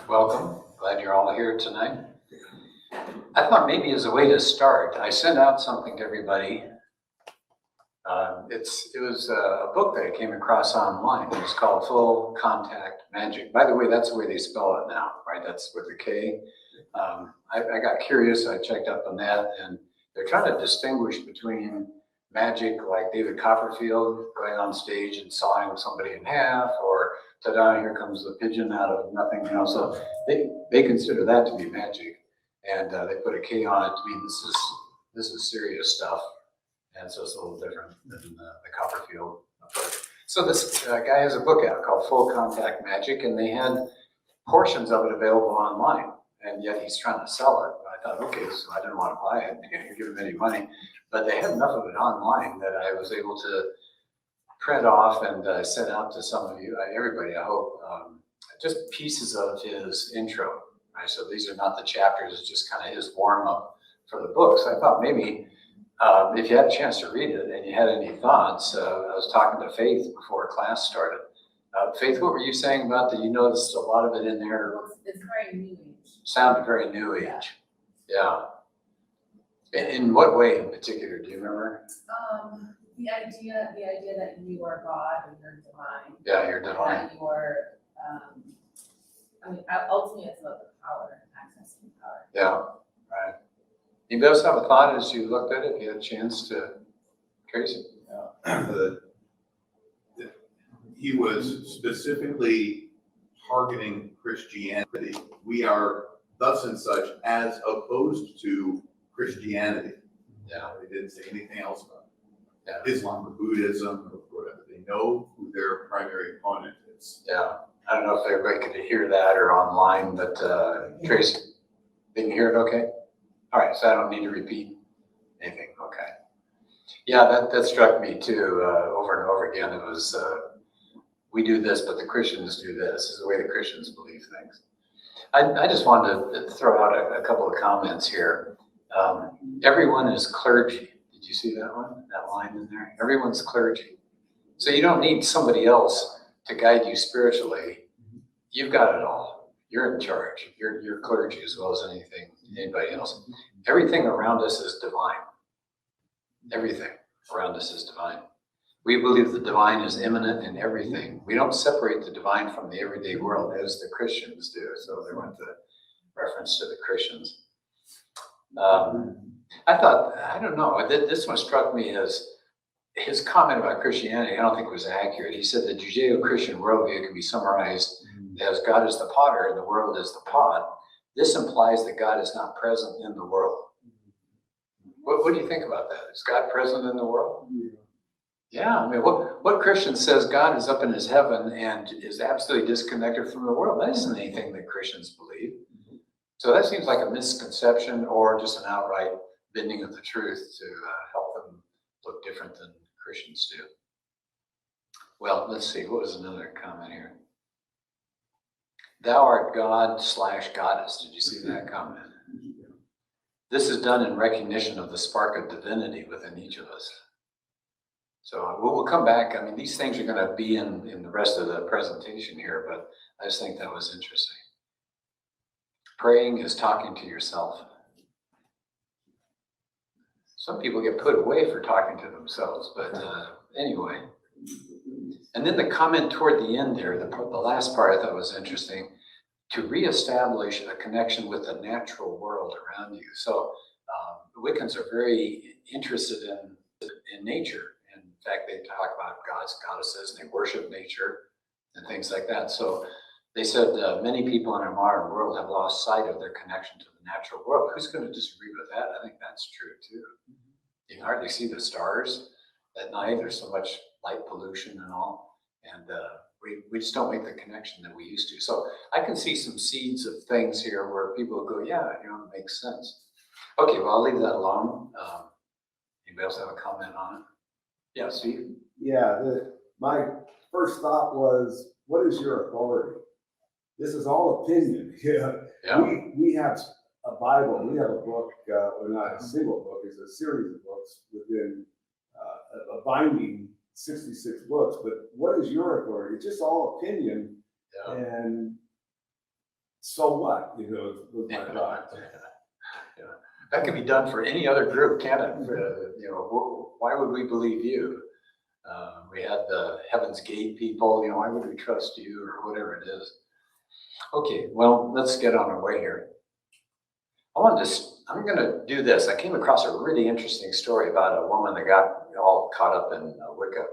Welcome. Glad you're all here tonight. I thought maybe as a way to start, I sent out something to everybody. It was a book that I came across online. It's called Full Contact Magic. By the way, that's the way they spell it now, right? That's with a K. I got curious. I checked up on that, and they're trying to distinguish between magic, like David Copperfield going on stage and sawing somebody in half, or ta-da, here comes the pigeon out of nothing, So they consider that to be magic, and they put a K on it to mean this is serious stuff, and so it's a little different than the Copperfield approach. So this guy has a book out called Full Contact Magic, and they had portions of it available online, and yet he's trying to sell it. I thought, okay, so I didn't want to buy it, give him any money, but they had enough of it online that I was able to print off and send out to some of you, everybody, I hope, just pieces of his intro, right? So these are not the chapters, it's just kind of his warm-up for the book. So I thought maybe if you had a chance to read it and you had any thoughts, I was talking to Faith before class started. Faith, what were you saying about that you noticed a lot of it in there? It's very new age. Sounded very new age. Yeah. In what way in particular, do you remember? The idea that you are God and you're divine. Yeah, you're divine. That you are, ultimately it's about the power and access to power. Yeah, right. Anybody else have a thought as you looked at it? If you had a chance to, Tracy? He was specifically targeting Christianity. We are thus and such as opposed to Christianity. Yeah. They didn't say anything else about it. Yeah. Islam or Buddhism or whatever. They know who their primary opponent is. Yeah. I don't know if everybody could hear that or online, but Tracy, didn't hear it okay? All right, so I don't need to repeat anything. Okay. Yeah, that struck me too, over and over again. It was, we do this, but the Christians do this. This is the way the Christians believe things. I just wanted to throw out a couple of comments here. Everyone is clergy. Did you see that one? That line in there? Everyone's clergy. So you don't need somebody else to guide you spiritually. You've got it all. You're in charge. You're clergy as well as anybody else. Everything around us is divine. Everything around us is divine. We believe the divine is immanent in everything. We don't separate the divine from the everyday world as the Christians do. So there went the reference to the Christians. I thought, I don't know, this one struck me as his comment about Christianity. I don't think it was accurate. He said the Judeo-Christian worldview can be summarized as God is the potter and the world is the pot. This implies that God is not present in the world. What do you think about that? Is God present in the world? Yeah, I mean, what Christian says God is up in his heaven and is absolutely disconnected from the world? That isn't anything that Christians believe. So that seems like a misconception or just an outright bending of the truth to help them look different than Christians do. Well, let's see, what was another comment here? Thou art God/goddess. Did you see that comment? This is done in recognition of the spark of divinity within each of us. So we'll come back. I mean, these things are going to be in the rest of the presentation here, but I just think that was interesting. Praying is talking to yourself. Some people get put away for talking to themselves, but anyway. And then the comment toward the end there, the last part I thought was interesting, to reestablish a connection with the natural world around you. So the Wiccans are very interested in nature. In fact, they talk about gods, goddesses, and they worship nature and things like that. So they said many people in our modern world have lost sight of their connection to the natural world. Who's going to disagree with that? I think that's true too. You can hardly see the stars at night. There's so much light pollution and all. And we just don't make the connection that we used to. So I can see some seeds of things here where people go, yeah, it makes sense. Okay, well, I'll leave that alone. Anybody else have a comment on it? Yeah, Steve? Yeah, my first thought was, what is your authority? This is all opinion. Yeah. We have a Bible, we have a book, well, not a single book, it's a series of books within a binding 66 books, but what is your authority? It's just all opinion. Yeah. And so what, was my thought. Yeah. That can be done for any other group, can't it? Why would we believe you? We had the Heaven's Gate people, why would we trust you or whatever it is? Okay, well, let's get on our way here. I'm going to do this. I came across a really interesting story about a woman that got all caught up in Wicca.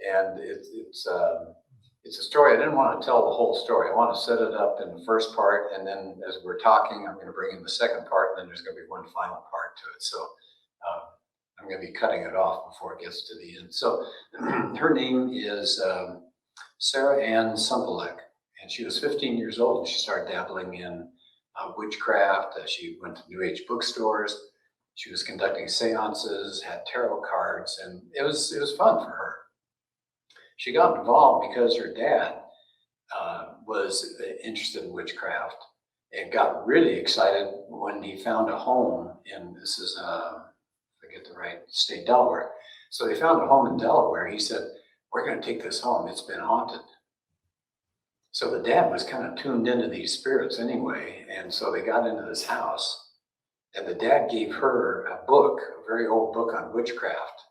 And it's a story. I didn't want to tell the whole story. I want to set it up in the first part. And then as we're talking, I'm going to bring in the second part. And then there's going to be one final part to it. So I'm going to be cutting it off before it gets to the end. So her name is Sarah Ann Sumpelek. And she was 15 years old. And she started dabbling in witchcraft. She went to New Age bookstores. She was conducting seances, had tarot cards, and it was fun for her. She got involved because her dad was interested in witchcraft and got really excited when he found a home in, this is, I forget the right state, Delaware. So they found a home in Delaware. He said, we're going to take this home. It's been haunted. So the dad was kind of tuned into these spirits anyway. And so they got into this house and the dad gave her a book, a very old book on witchcraft.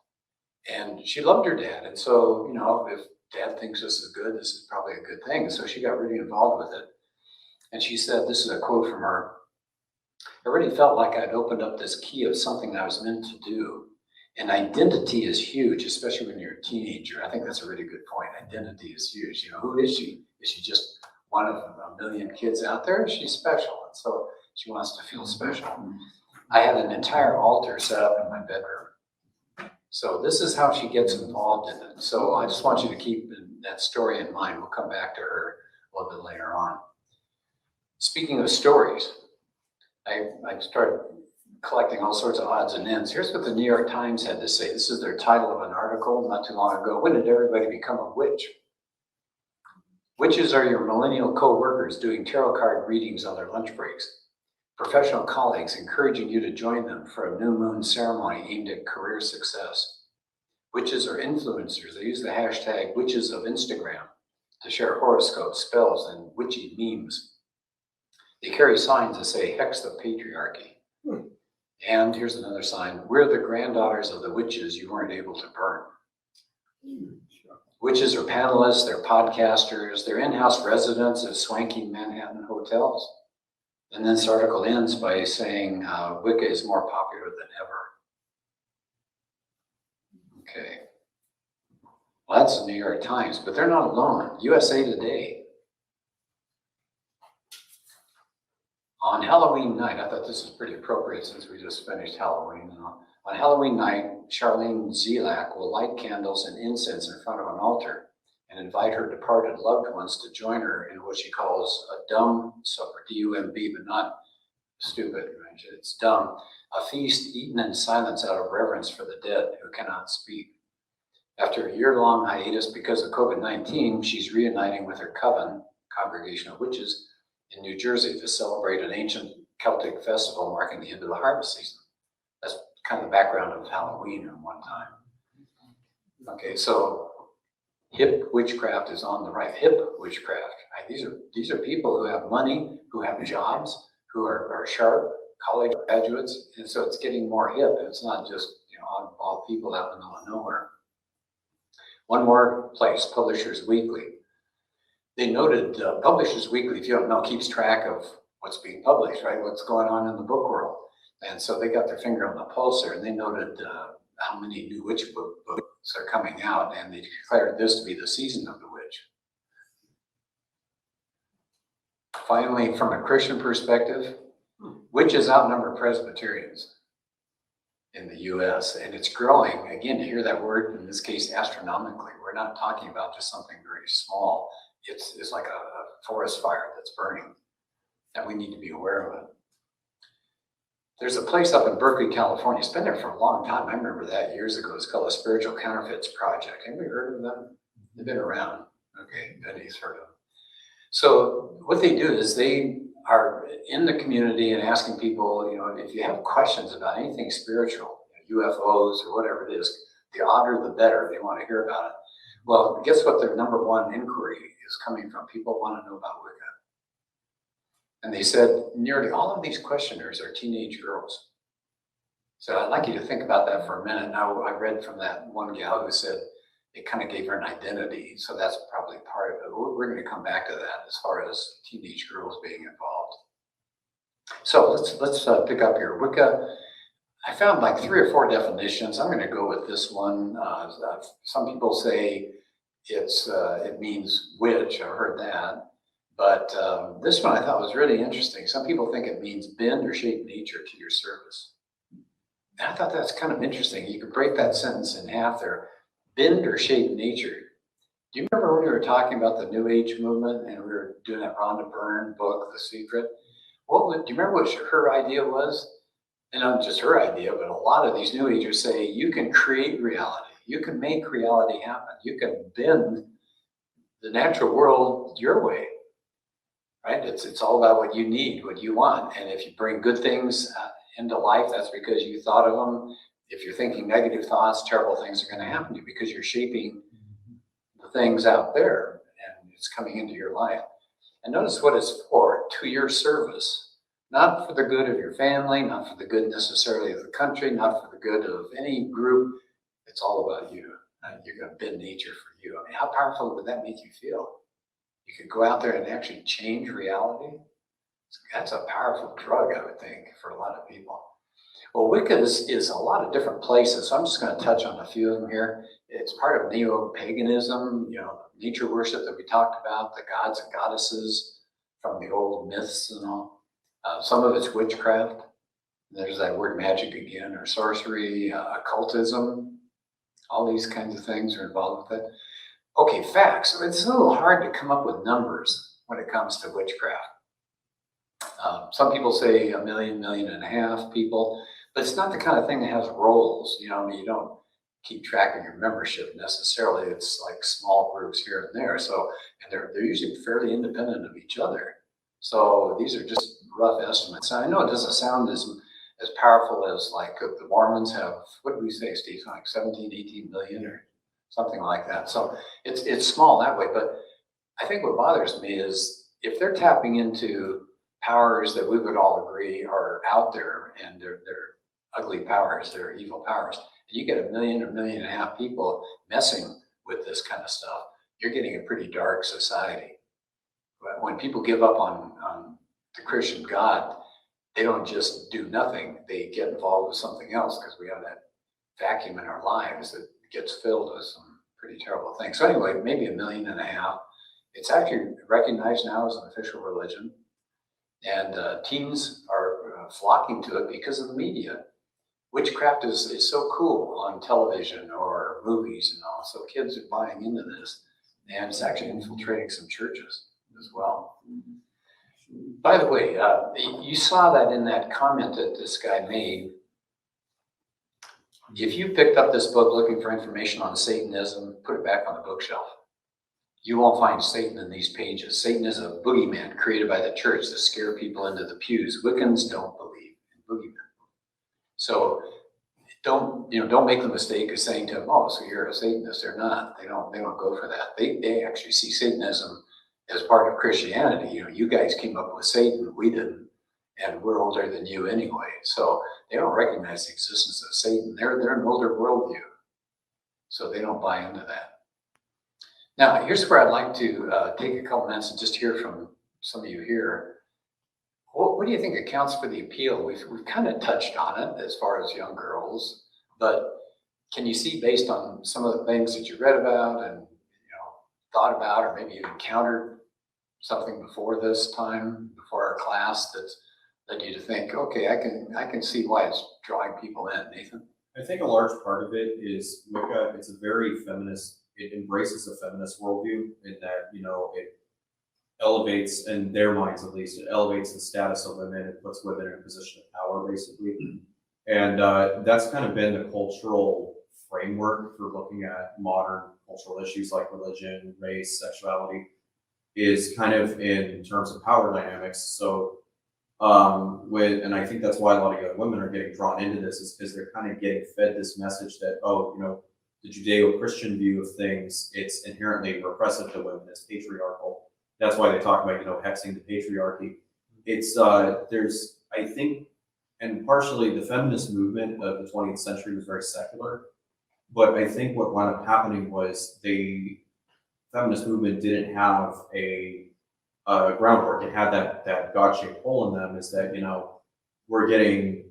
And she loved her dad. And so, if dad thinks this is good, this is probably a good thing. And so she got really involved with it. And she said, this is a quote from her, I really felt like I'd opened up this key of something I was meant to do. And identity is huge, especially when you're a teenager. I think that's a really good point. Identity is huge. Who is she? Is she just one of a million kids out there? She's special. And so she wants to feel special. I had an entire altar set up in my bedroom. So this is how she gets involved in it. So I just want you to keep that story in mind. We'll come back to her a little bit later on. Speaking of stories, I started collecting all sorts of odds and ends. Here's what the New York Times had to say. This is their title of an article not too long ago. When did everybody become a witch? Witches are your millennial co-workers doing tarot card readings on their lunch breaks. Professional colleagues encouraging you to join them for a new moon ceremony aimed at career success. Witches are influencers. They use the hashtag witches of Instagram to share horoscopes, spells, and witchy memes. They carry signs that say, hex the patriarchy. And here's another sign, we're the granddaughters of the witches you weren't able to burn. Witches are panelists, they're podcasters, they're in-house residents at swanky Manhattan hotels. And then this article ends by saying Wicca is more popular than ever. Okay. Well, that's the New York Times, but they're not alone. USA Today. On Halloween night, I thought this was pretty appropriate since we just finished Halloween. On Halloween night, Charlene Zelak will light candles and incense in front of an altar and invite her departed loved ones to join her in what she calls a dumb supper, D-U-M-B, but not stupid, it's dumb, a feast eaten in silence out of reverence for the dead who cannot speak. After a year-long hiatus because of COVID-19, she's reuniting with her coven, Congregation of Witches, in New Jersey to celebrate an ancient Celtic festival marking the end of the harvest season. That's kind of the background of Halloween at one time. Okay, so hip witchcraft is on the right. Hip witchcraft. Right? These are people who have money, who have jobs, who are sharp, college graduates, and so it's getting more hip. It's not just oddball people out in the middle of nowhere. One more place, Publishers Weekly. They noted Publishers Weekly, if you don't know, keeps track of what's being published, right? What's going on in the book world. And so they got their finger on the pulse there, and they noted how many new witch books are coming out, and they declared this to be the season of the witch. Finally, from a Christian perspective, witches outnumber Presbyterians in the U.S., and it's growing. Again, to hear that word, in this case, astronomically. We're not talking about just something very small. It's like a forest fire that's burning, and we need to be aware of it. There's a place up in Berkeley, California. It's been there for a long time. I remember that years ago. It's called the Spiritual Counterfeits Project. Anybody heard of them? They've been around. Okay, Betty's heard of them. So what they do is they are in the community and asking people, if you have questions about anything spiritual, UFOs or whatever it is, the odder the better. They want to hear about it. Well, guess what their number one inquiry is coming from? People want to know about Wicca. And they said nearly all of these questioners are teenage girls. So I'd like you to think about that for a minute. Now, I read from that one gal who said it kind of gave her an identity. So that's probably part of it. We're going to come back to that as far as teenage girls being involved. So let's pick up here. Wicca, I found like 3 or 4 definitions. I'm going to go with this one. Some people say it means witch. I've heard that. But this one I thought was really interesting. Some people think it means bend or shape nature to your service. And I thought that's kind of interesting. You could break that sentence in half there. Bend or shape nature. Do you remember when we were talking about the New Age movement and we were doing that Rhonda Byrne book, The Secret? Do you remember what her idea was? And not just her idea, but a lot of these New Agers say you can create reality. You can make reality happen. You can bend the natural world your way, right? It's all about what you need, what you want. And if you bring good things into life, that's because you thought of them. If you're thinking negative thoughts, terrible things are going to happen to you because you're shaping the things out there and it's coming into your life. And notice what it's for, to your service, not for the good of your family, not for the good necessarily of the country, not for the good of any group. It's all about you. You're going to bend nature for you. I mean, how powerful would that make you feel? You could go out there and actually change reality. That's a powerful drug, I would think, for a lot of people. Well, Wicca is a lot of different places. So I'm just going to touch on a few of them here. It's part of neo-paganism, nature worship that we talked about, the gods and goddesses from the old myths and all. Some of it's witchcraft. There's that word magic again, or sorcery, occultism. All these kinds of things are involved with it. Okay, facts. It's a little hard to come up with numbers when it comes to witchcraft. Some people say 1 million, 1.5 million people, but it's not the kind of thing that has roles. You don't keep track of your membership necessarily. It's like small groups here and there. So, and they're usually fairly independent of each other. So these are just rough estimates. And I know it doesn't sound as powerful as like the Mormons have. What do we say, Steve? Like 17, 18 million or something like that. So it's small that way. But I think what bothers me is if they're tapping into powers that we would all agree are out there and they're ugly powers, they're evil powers, and you get 1 million or 1.5 million people messing with this kind of stuff, you're getting a pretty dark society. But when people give up on the Christian God, they don't just do nothing, they get involved with something else because we have that vacuum in our lives that gets filled with some pretty terrible things. So anyway, maybe 1.5 million. It's actually recognized now as an official religion. And teens are flocking to it because of the media. Witchcraft is so cool on television or movies and all. So kids are buying into this. And it's actually infiltrating some churches as well. By the way, you saw that in that comment that this guy made. If you picked up this book looking for information on Satanism, put it back on the bookshelf. You won't find Satan in these pages. Satan is a boogeyman created by the church to scare people into the pews. Wiccans don't believe in boogeymen. So don't make the mistake of saying to them, oh, so you're a Satanist. They're not. They don't go for that. They actually see Satanism as part of Christianity. You guys came up with Satan, we didn't, and we're older than you anyway. So they don't recognize the existence of Satan. They're an older worldview. So they don't buy into that. Now, here's where I'd like to take a couple minutes and just hear from some of you here. What do you think accounts for the appeal? We've kind of touched on it as far as young girls, but can you see based on some of the things that you read about and thought about, or maybe you encountered something before this time, before our class, that's led you to think, okay, I can see why it's drawing people in. Nathan? I think a large part of it is Wicca. It's a very feminist. It embraces a feminist worldview in that, it elevates, in their minds at least, it elevates the status of women and puts women in a position of power, basically. And that's kind of been the cultural framework for looking at modern cultural issues like religion, race, sexuality, is kind of in terms of power dynamics. So and I think that's why a lot of young women are getting drawn into this, is because they're kind of getting fed this message that, the Judeo-Christian view of things, it's inherently repressive to women, it's patriarchal. That's why they talk about, hexing the patriarchy. it's, there's, I think, and partially the feminist movement of the 20th century was very secular, but I think what wound up happening was the feminist movement didn't have a groundwork. It had that God-shaped hole in them, is that, we're getting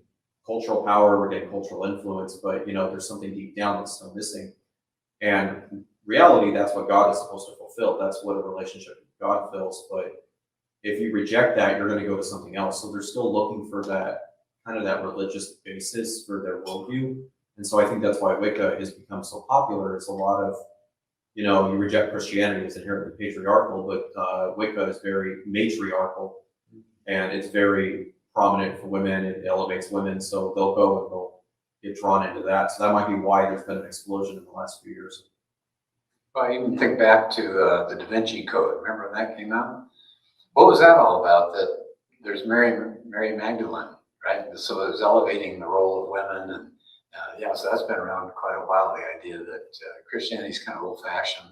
cultural power, we're getting cultural influence, but, there's something deep down that's still missing. And reality, that's what God is supposed to fulfill. That's what a relationship with God fills. But if you reject that, you're going to go to something else. So they're still looking for that kind of that religious basis for their worldview. And so I think that's why Wicca has become so popular. It's a lot of, you reject Christianity as inherently patriarchal, but Wicca is very matriarchal, and it's very prominent for women. It elevates women, so they'll go and they'll get drawn into that. So that might be why there's been an explosion in the last few years. Well, I even think back to the Da Vinci Code. Remember when that came out? What was that all about? That there's Mary Magdalene, right? So it was elevating the role of women, and yeah, so that's been around quite a while. The idea that Christianity is kind of old-fashioned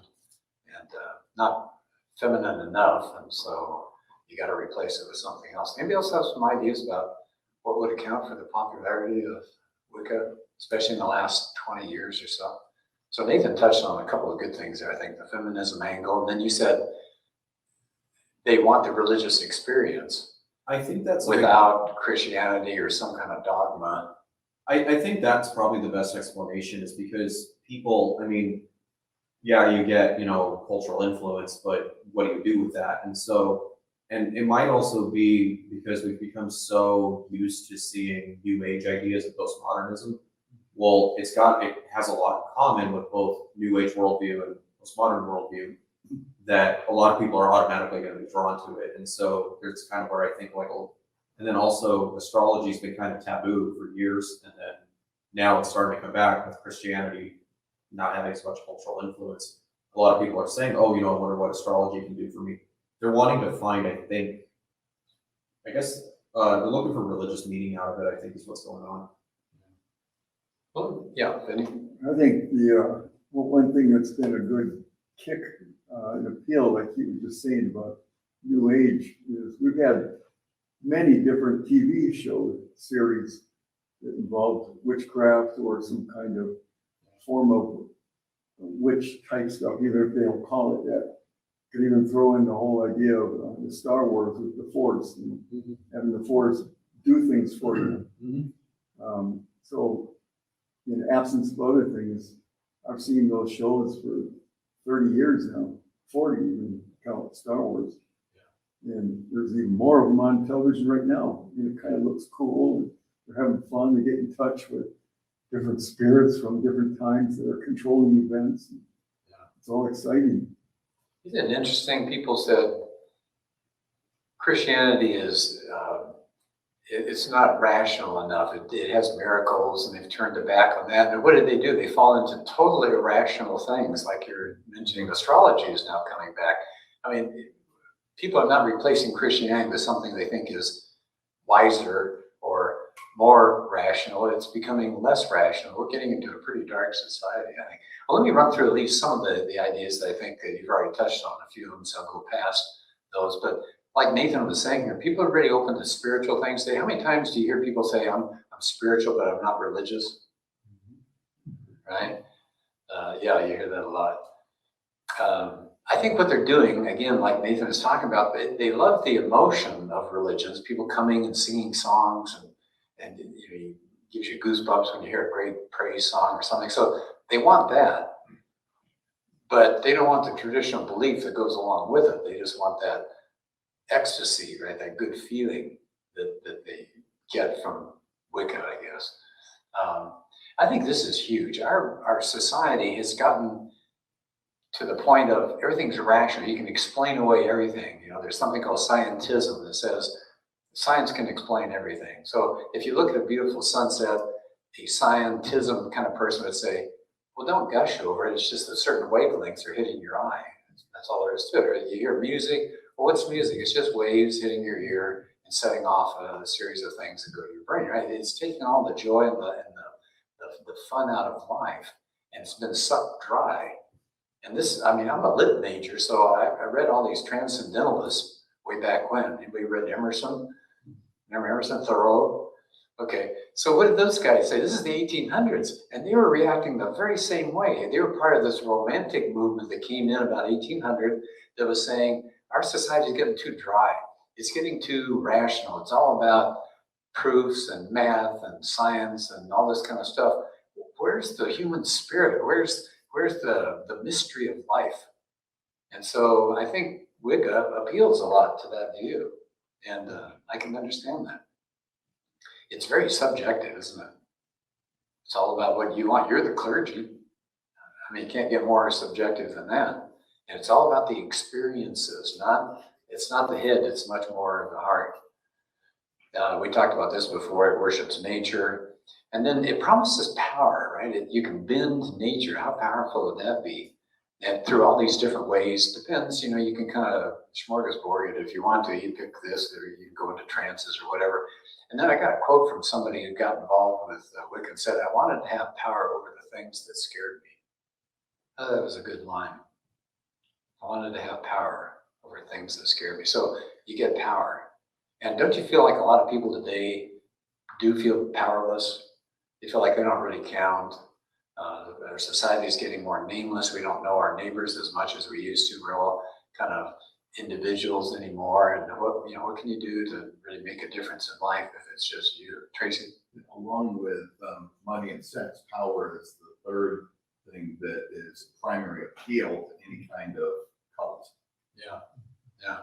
and not feminine enough, and so you got to replace it with something else. Anybody else have some ideas about what would account for the popularity of Wicca, especially in the last 20 years or so? So Nathan touched on a couple of good things there. I think the feminism angle, and then you said they want the religious experience. I think that's without Christianity or some kind of dogma. I think that's probably the best explanation, is because people, I mean, yeah, you get, cultural influence, but what do you do with that? And so, and it might also be because we've become so used to seeing New Age ideas of postmodernism. Well, it has a lot in common with both New Age worldview and postmodern worldview, that a lot of people are automatically going to be drawn to it. And so there's kind of where I think and then also astrology's been kind of taboo for years. And then now it's starting to come back with Christianity not having as much cultural influence. A lot of people are saying, oh, I wonder what astrology can do for me. They're wanting to find, they're looking for religious meaning out of it, I think, is what's going on. Well, yeah, Vinny. I think one thing that's been a good kick and appeal, like you were just saying about New Age, is we've had many different TV show series that involved witchcraft or some kind of form of witch type stuff, even if they don't call it that. Could even throw in the whole idea of the Star Wars with the Force and having the Force do things for you. So in absence of other things, I've seen those shows for 30 years now, 40 even, count Star Wars. And there's even more of them on television right now. It kind of looks cool. They're having fun. They get in touch with different spirits from different times that are controlling events. It's all exciting. Isn't it interesting? People said Christianity is, it's not rational enough. It has miracles, and they've turned their back on that. And what did they do? They fall into totally irrational things, like you're mentioning. Astrology is now coming back. I mean, people are not replacing Christianity with something they think is wiser or more rational. It's becoming less rational. We're getting into a pretty dark society, I think. Well, let me run through at least some of the ideas that I think that you've already touched on, a few of them, so I'll go past those. But like Nathan was saying here, people are really open to spiritual things. How many times do you hear people say, I'm spiritual, but I'm not religious? Right? Yeah, you hear that a lot. I think what they're doing, again, like Nathan was talking about, they love the emotion of religions, people coming and singing songs, and it gives you goosebumps when you hear a great praise song or something. So they want that, but they don't want the traditional belief that goes along with it. They just want that ecstasy, right? That good feeling that they get from Wicca, I guess. I think this is huge. Our society has gotten to the point of everything's irrational. You can explain away everything. There's something called scientism that says science can explain everything. So if you look at a beautiful sunset, a scientism kind of person would say, well, don't gush over it. It's just that certain wavelengths are hitting your eye. That's all there is to it. Or you hear music. Well, what's music? It's just waves hitting your ear and setting off a series of things that go to your brain, right? It's taking all the joy and the fun out of life, and it's been sucked dry. And this, I'm a lit major, so I read all these transcendentalists, way back when. Anybody read Emerson? Remember Emerson, Thoreau? Okay, so what did those guys say? This is the 1800s, and they were reacting the very same way. They were part of this romantic movement that came in about 1800 that was saying, our society is getting too dry. It's getting too rational. It's all about proofs and math and science and all this kind of stuff. Where's the human spirit? Where's the mystery of life? And so I think Wicca appeals a lot to that view. And I can understand that. It's very subjective, isn't it? It's all about what you want. You're the clergy. I mean, you can't get more subjective than that. And it's all about the experiences, it's not the head, it's much more of the heart. We talked about this before. It worships nature. And then it promises power, right? You can bend nature. How powerful would that be? And through all these different ways, depends, you can kind of smorgasbord it if you want to. You pick this, or you go into trances or whatever. And then I got a quote from somebody who got involved with Wicca and said, I wanted to have power over the things that scared me. Oh, that was a good line. I wanted to have power over things that scared me. So you get power. And don't you feel like a lot of people today do feel powerless? They feel like they don't really count. Our society is getting more nameless. We don't know our neighbors as much as we used to. We're all kind of individuals anymore. And what can you do to really make a difference in life if it's just you? Tracy? Along with money and sex, power is the third thing that is primary appeal to any kind of cult. Yeah.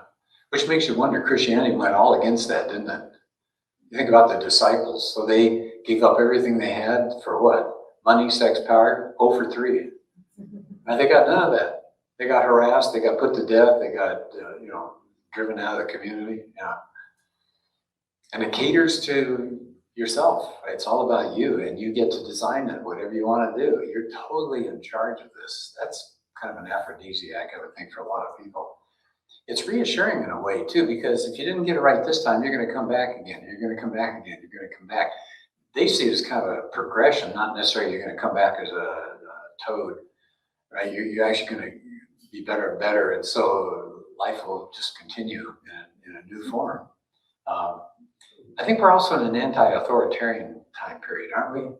Which makes you wonder, Christianity went all against that, didn't it? You think about the disciples. So they gave up everything they had for what? Money, sex, power, 0 for 3. And they got none of that. They got harassed, they got put to death, they got, driven out of the community. Yeah. And it caters to yourself. Right? It's all about you, and you get to design it, whatever you want to do. You're totally in charge of this. That's kind of an aphrodisiac, I would think, for a lot of people. It's reassuring in a way, too, because if you didn't get it right this time, you're going to come back again. You're going to come back again. You're going to come back. They see it as kind of a progression, not necessarily you're going to come back as a toad, right? You're actually going to be better and better, and so life will just continue in a new form. I think we're also in an anti-authoritarian time period, aren't we?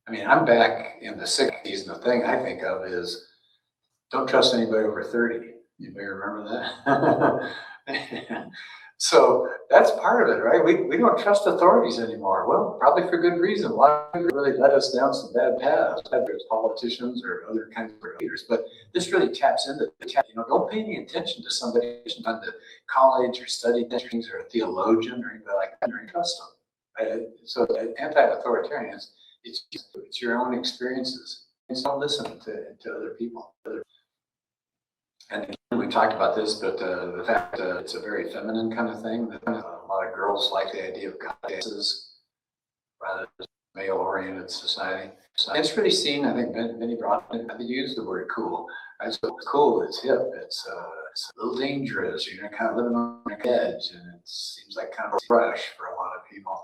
I mean, I'm back in the 60s, and the thing I think of is don't trust anybody over 30. Anybody remember that? So that's part of it, right? We don't trust authorities anymore. Well, probably for good reason. Why really led us down some bad paths, whether it's politicians or other kinds of leaders. But this really taps into don't pay any attention to somebody who's gone to college or studied things or a theologian or anything like that, or trust them. Right? So anti-authoritarian, it's your own experiences. And don't listen to other people. And again, we talked about this, but the fact that it's a very feminine kind of thing. A lot of girls like the idea of goddesses rather than male-oriented society. So it's really seen, I think, Benny brought it, I think you used the word cool. Right? So it's cool, it's hip, it's a little dangerous, kind of living on the edge, and it seems like kind of a rush for a lot of people.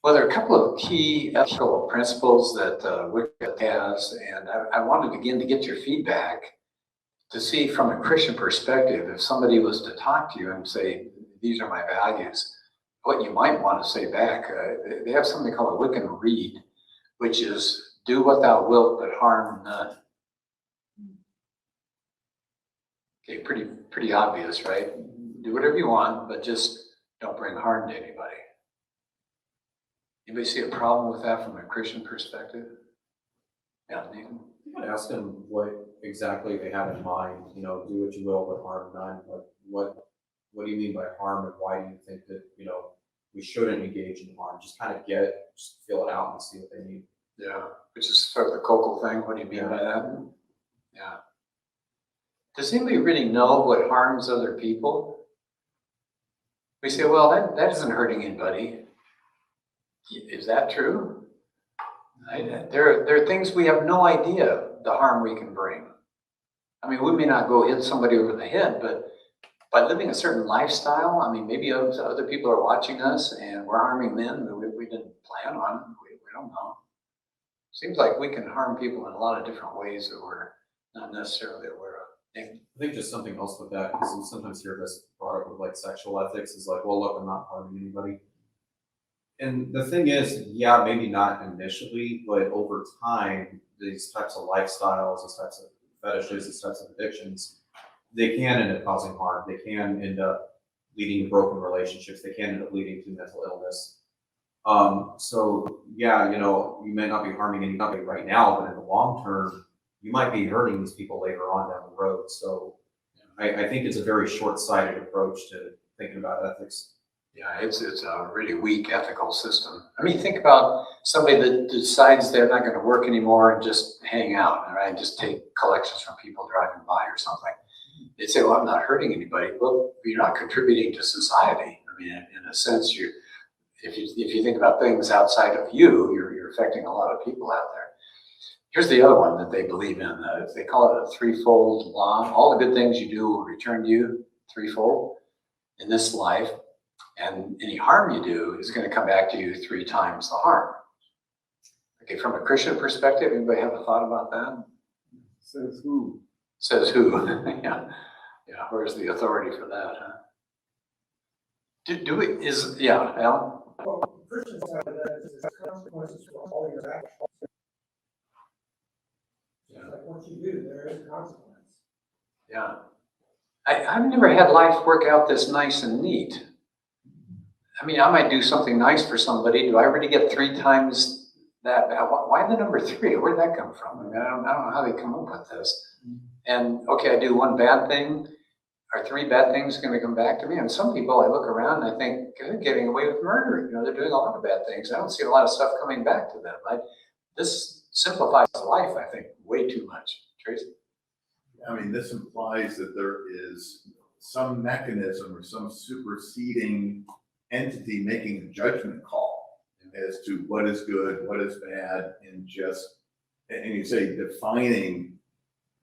Well, there are a couple of key ethical principles that Wicca has, and I wanted, again, to get your feedback to see from a Christian perspective, if somebody was to talk to you and say, these are my values, what you might want to say back. They have something called a Wiccan Read, which is do what thou wilt, but harm none. Okay, pretty obvious, right? Do whatever you want, but just don't bring harm to anybody. Anybody see a problem with that from a Christian perspective? Yeah, Nathan? You could ask them what exactly they have in mind, do what you will, but harm none. What do you mean by harm, and why do you think that, we shouldn't engage in harm? Just kind of just feel it out and see what they need. Yeah, which is sort of the Coco thing. What do you mean by that? Yeah. Does anybody really know what harms other people? We say, well, that isn't hurting anybody. Is that true? There are things we have no idea the harm we can bring. I mean, we may not go hit somebody over the head, but by living a certain lifestyle, I mean, maybe other people are watching us and we're harming them that we didn't plan on. We don't know. Seems like we can harm people in a lot of different ways that we're not necessarily aware of. I think just something else with that, because we sometimes hear this brought byproduct of like sexual ethics is like, well, look, I'm not harming anybody. And the thing is, yeah, maybe not initially, but over time, these types of lifestyles, these types of fetishes, these types of addictions, they can end up causing harm. They can end up leading to broken relationships. They can end up leading to mental illness. So yeah, you may not be harming anybody right now, but in the long term, you might be hurting these people later on down the road. So I think it's a very short-sighted approach to thinking about ethics. Yeah, it's a really weak ethical system. I mean, think about somebody that decides they're not going to work anymore and just hang out, right? Just take collections from people driving by or something. They say, well, I'm not hurting anybody. Well, you're not contributing to society. I mean, in a sense, if you think about things outside of you, you're affecting a lot of people out there. Here's the other one that they believe in. They call it a threefold law. All the good things you do will return to you threefold in this life. And any harm you do is going to come back to you 3 times the harm. Okay, from a Christian perspective, anybody have a thought about that? Says who? Says who? Yeah. Where's the authority for that? Huh? Alan? Well, Christians have that there's consequences for all your actions. Like what you do, there is a consequence. Yeah. I've never had life work out this nice and neat. I mean, I might do something nice for somebody. Do I really get 3 times that? Why the number 3? Where did that come from? I mean, I don't know how they come up with this. And okay, I do 1 bad thing. Are 3 bad things going to come back to me? And some people, I look around and I think they're getting away with murder. They're doing a lot of bad things. I don't see a lot of stuff coming back to them. This simplifies life, I think, way too much. Tracy? I mean, this implies that there is some mechanism or some superseding entity making a judgment call as to what is good, what is bad, and you say defining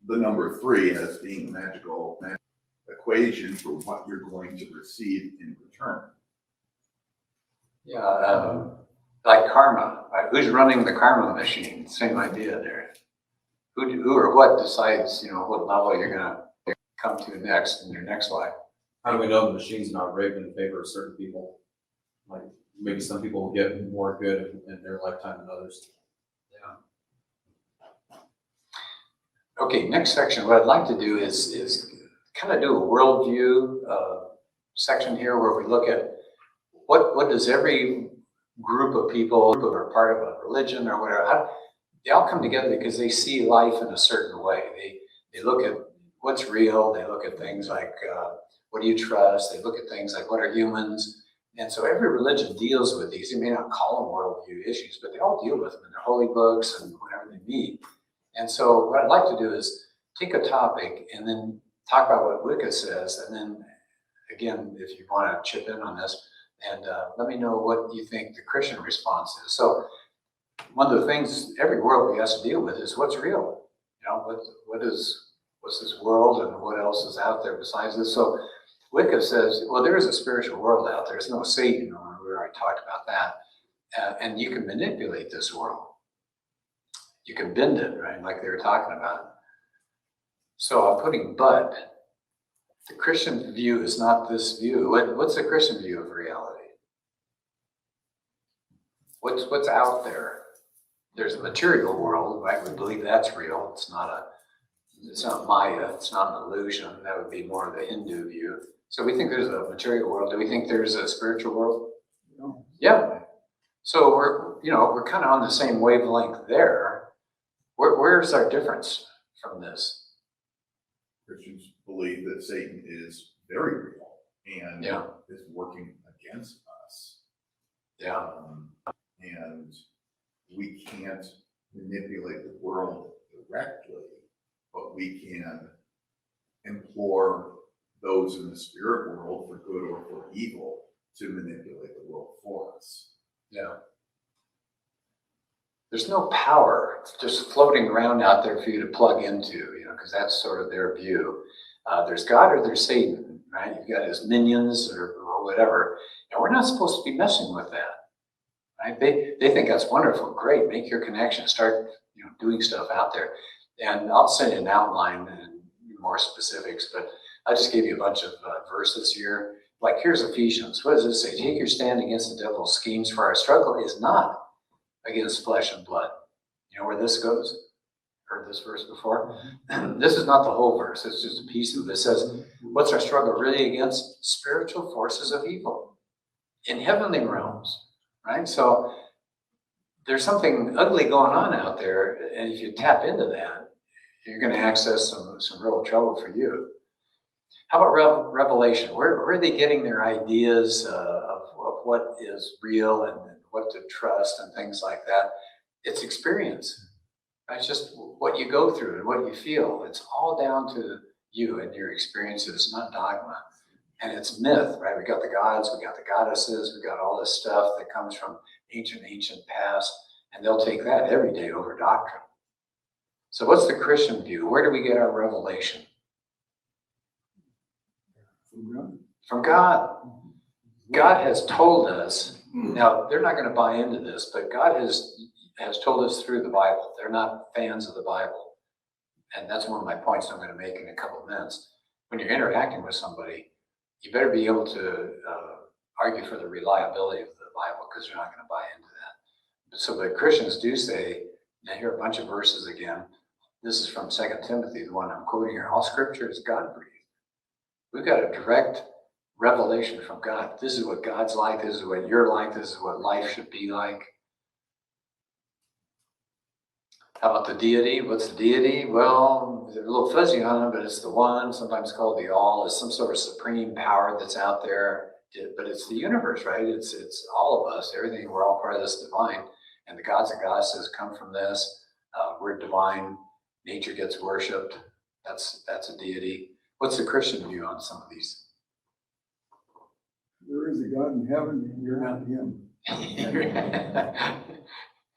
the number 3 as being a magical equation for what you're going to receive in return. Yeah, like karma. Right? Who's running the karma machine? Same idea there. Who or what decides, what level you're going to come to next in your next life? How do we know the machine's not rigged in favor of certain people? Like maybe some people will get more good in their lifetime than others. Yeah. Okay, next section. What I'd like to do is kind of do a worldview section here where we look at what does every group of people who are part of a religion or whatever, they all come together because they see life in a certain way. They look at what's real. They look at things like what do you trust? They look at things like what are humans? And so every religion deals with these. You may not call them worldview issues, but they all deal with them in their holy books and whenever they meet. And so what I'd like to do is take a topic and then talk about what Wicca says. And then again, if you want to chip in on this, and let me know what you think the Christian response is. So one of the things every worldview has to deal with is what's real. What's this world and what else is out there besides this? So Wicca says, well, there is a spiritual world out there. There's no Satan. We already talked about that. And you can manipulate this world. You can bend it, right? Like they were talking about. So I'm putting but. The Christian view is not this view. What's the Christian view of reality? What's out there? There's a material world, right? We believe that's real. It's not Maya. It's not an illusion. That would be more of the Hindu view. So we think there's a material world. Do we think there's a spiritual world? No. Yeah. So we're kind of on the same wavelength there. Where's our difference from this? Christians believe that Satan is very real and is working against us. Yeah. And we can't manipulate the world directly, but we can implore those in the spirit world for good or for evil to manipulate the world for us. Yeah. There's no power just floating around out there for you to plug into, because that's sort of their view. There's God or there's Satan, right? You've got his minions or whatever, and we're not supposed to be messing with that, right? They think that's wonderful, great, make your connection, start doing stuff out there. And I'll send you an outline and more specifics, but I just gave you a bunch of verses here. Like here's Ephesians. What does it say? Take your stand against the devil's schemes, for our struggle is not against flesh and blood. You know where this goes? Heard this verse before? This is not the whole verse. It's just a piece of it. It says, what's our struggle really against? Spiritual forces of evil in heavenly realms, right? So there's something ugly going on out there, and if you tap into that, you're going to access some real trouble for you. How about Revelation? Where are they getting their ideas of what is real and what to trust and things like that? It's experience. Right? It's just what you go through and what you feel. It's all down to you and your experiences, not dogma. And it's myth, right? We got the gods, we got the goddesses, we got all this stuff that comes from ancient past, and they'll take that every day over doctrine. So what's the Christian view? Where do we get our revelation? From God. God has told us, now they're not going to buy into this, but God has told us through the Bible. They're not fans of the Bible. And that's one of my points I'm going to make in a couple of minutes. When you're interacting with somebody, you better be able to argue for the reliability of the Bible, because they're not going to buy into that. So the Christians do say, now here are a bunch of verses again. This is from 2 Timothy, the one I'm quoting here. All scripture is God-breathed. We've got a direct revelation from God. This is what God's like. This is what you're like. This is what life should be like. How about the deity? What's the deity? Well, they're a little fuzzy on it, but it's the one, sometimes called the all. It's some sort of supreme power that's out there. But it's the universe, right? It's all of us. Everything, we're all part of this divine. And the gods and goddesses come from this. We're divine. Nature gets worshipped. That's a deity. What's the Christian view on some of these? There is a God in heaven, and you're not him.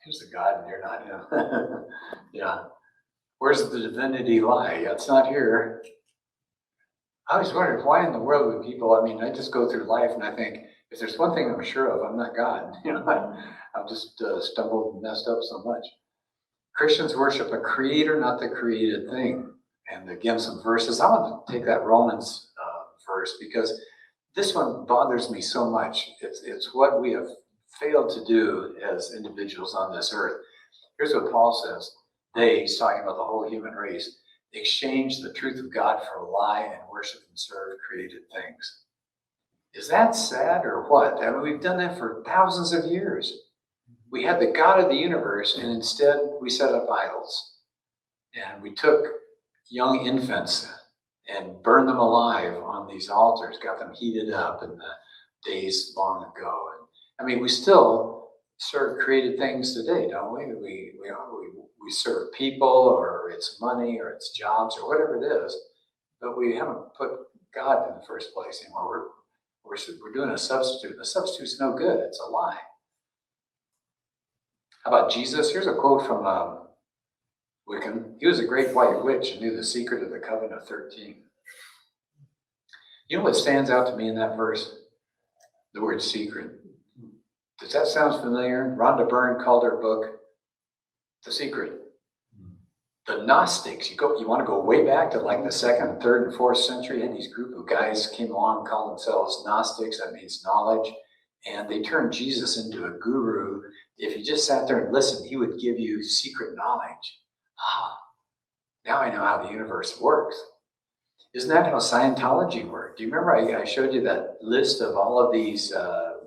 There's a God and you're not him. Yeah. Where's the divinity lie? It's not here. I always wondered, why in the world would people, I mean, I just go through life and I think, if there's one thing I'm sure of, I'm not God. You know, I've just stumbled and messed up so much. Christians worship a creator, not the created thing. And again, some verses. I want to take that Romans verse, because this one bothers me so much. It's what we have failed to do as individuals on this earth. Here's what Paul says. He's talking about the whole human race. Exchange the truth of God for a lie and worship and serve created things. Is that sad or what? I mean, we've done that for thousands of years. We had the God of the universe, and instead we set up idols. And we took young infants and burned them alive on these altars, got them heated up in the days long ago. And I mean, we still serve created things today, don't we? We serve people, or it's money, or it's jobs, or whatever it is, but we haven't put God in the first place anymore. We're doing a substitute. The substitute's no good. It's a lie. How about Jesus? Here's a quote from Wiccan. He was a great white witch and knew the secret of the covenant of 13. You know what stands out to me in that verse? The word secret. Does that sound familiar? Rhonda Byrne called her book The Secret. The Gnostics, you want to go way back to like the 2nd, 3rd, and 4th century, and these group of guys came along and called themselves Gnostics. That means knowledge. And they turned Jesus into a guru. If you just sat there and listened, he would give you secret knowledge. Now I know how the universe works. Isn't that how Scientology worked? Do you remember I showed you that list of all of these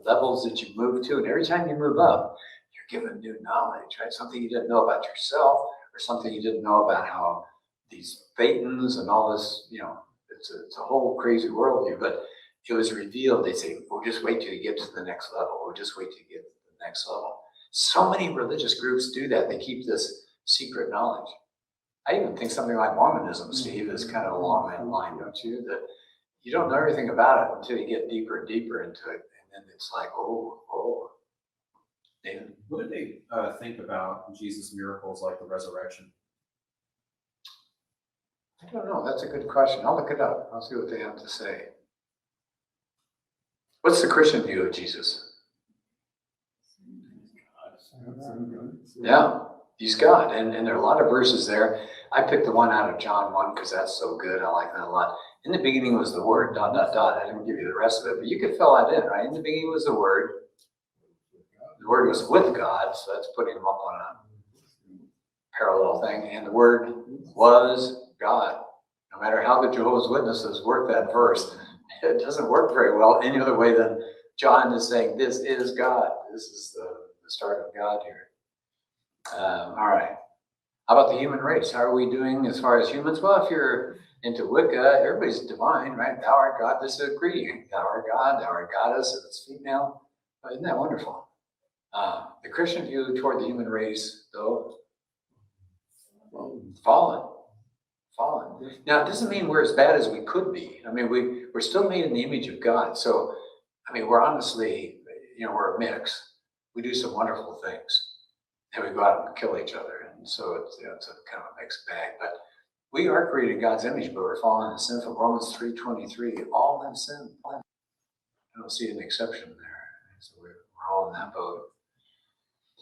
levels that you move to? And every time you move up, you're given new knowledge, right? Something you didn't know about yourself, or something you didn't know about how these Thetans and all this, it's a whole crazy worldview, but it was revealed. They say, we'll just wait till you get to the next level. We'll just wait till you get to the next level. So many religious groups do that. They keep this secret knowledge. I even think something like Mormonism, Steve, is kind of along that line, don't you? That you don't know everything about it until you get deeper and deeper into it. And then it's like, oh. David? What did they think about Jesus' miracles like the resurrection? I don't know. That's a good question. I'll look it up. I'll see what they have to say. What's the Christian view of Jesus? Yeah, he's God. And there are a lot of verses there. I picked the one out of John 1 because that's so good. I like that a lot. In the beginning was the Word, ... I didn't give you the rest of it, but you could fill that in, right? In the beginning was the Word. The Word was with God, so that's putting him up on a parallel thing. And the Word was God. No matter how the Jehovah's Witnesses work that verse, it doesn't work very well any other way than John is saying, this is God. This is the start of God here. All right. How about the human race? How are we doing as far as humans? Well, if you're into Wicca, everybody's divine, right? Thou art God. This is a greeting. Thou art God. Thou art goddess. If it's female. Isn't that wonderful? The Christian view toward the human race, though, fallen. Now, it doesn't mean we're as bad as we could be. I mean, we're still made in the image of God. So, I mean, we're honestly, we're a mix. We do some wonderful things. And we go out and kill each other. And so it's a kind of a mixed bag. But we are created in God's image, but we're fallen and sinful. Romans 3:23, all have sinned. I don't see an exception there. So we're all in that boat.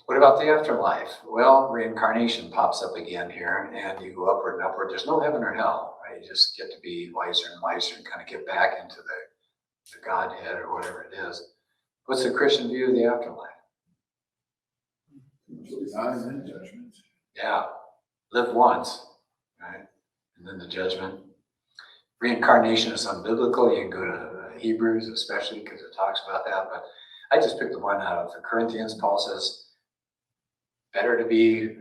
What about the afterlife? Well, reincarnation pops up again here, and you go upward and upward. There's no heaven or hell, right? You just get to be wiser and wiser and kind of get back into the Godhead or whatever it is. What's the Christian view of the afterlife? God and judgment. Yeah, live once, right? And then the judgment. Reincarnation is unbiblical. You can go to Hebrews, especially because it talks about that. But I just picked the one out of the Corinthians. Paul says, better to be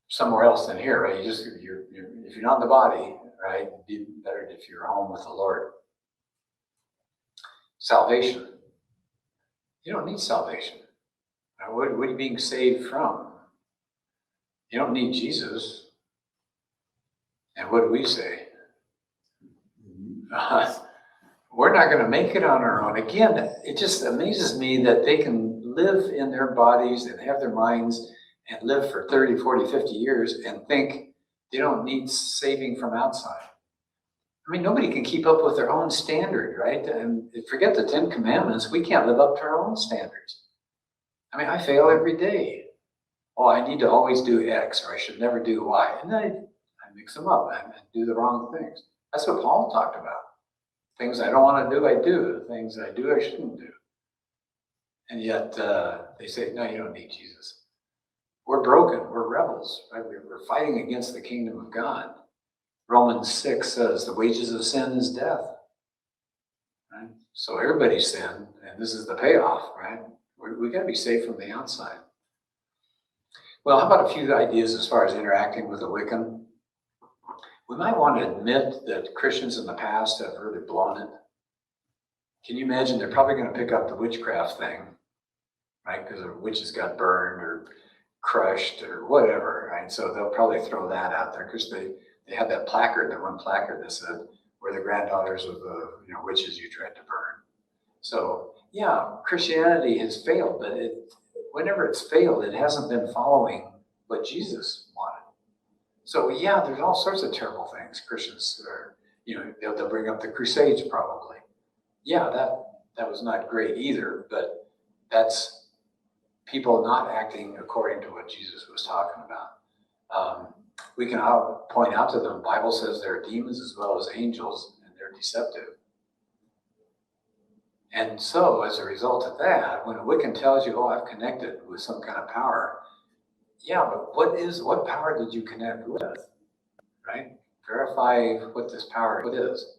somewhere else than here, right? If you're not in the body, right, it'd be better if you're home with the Lord. Salvation. You don't need salvation. What are you being saved from? You don't need Jesus. And what do we say? We're not going to make it on our own. Again, it just amazes me that they can live in their bodies and have their minds and live for 30, 40, 50 years and think they don't need saving from outside. I mean, nobody can keep up with their own standard, right? And forget the 10 Commandments. We can't live up to our own standards. I mean, I fail every day. Oh, I need to always do X, or I should never do Y. And then I mix them up. I do the wrong things. That's what Paul talked about. Things I don't want to do, I do. The things I do, I shouldn't do. And yet they say, no, you don't need Jesus. We're broken. We're rebels. Right? We're fighting against the kingdom of God. Romans 6 says the wages of sin is death. Right? So everybody's sinned, and this is the payoff, right? We got to be safe from the outside. Well, how about a few ideas as far as interacting with a Wiccan? We might want to admit that Christians in the past have really blown it. Can you imagine? They're probably going to pick up the witchcraft thing, right? Because the witches got burned or crushed or whatever, right? So they'll probably throw that out there because they had that placard, that one placard that said, we're the granddaughters of the witches you tried to burn. So yeah, Christianity has failed, but whenever it's failed, it hasn't been following what Jesus wanted. So yeah, there's all sorts of terrible things Christians are, they'll bring up the Crusades probably. Yeah, that was not great either, but that's people not acting according to what Jesus was talking about. We can point out to them, the Bible says there are demons as well as angels, and they're deceptive. And so as a result of that, when a Wiccan tells you, oh, I've connected with some kind of power, yeah, but what power did you connect with, right? Verify what this power is.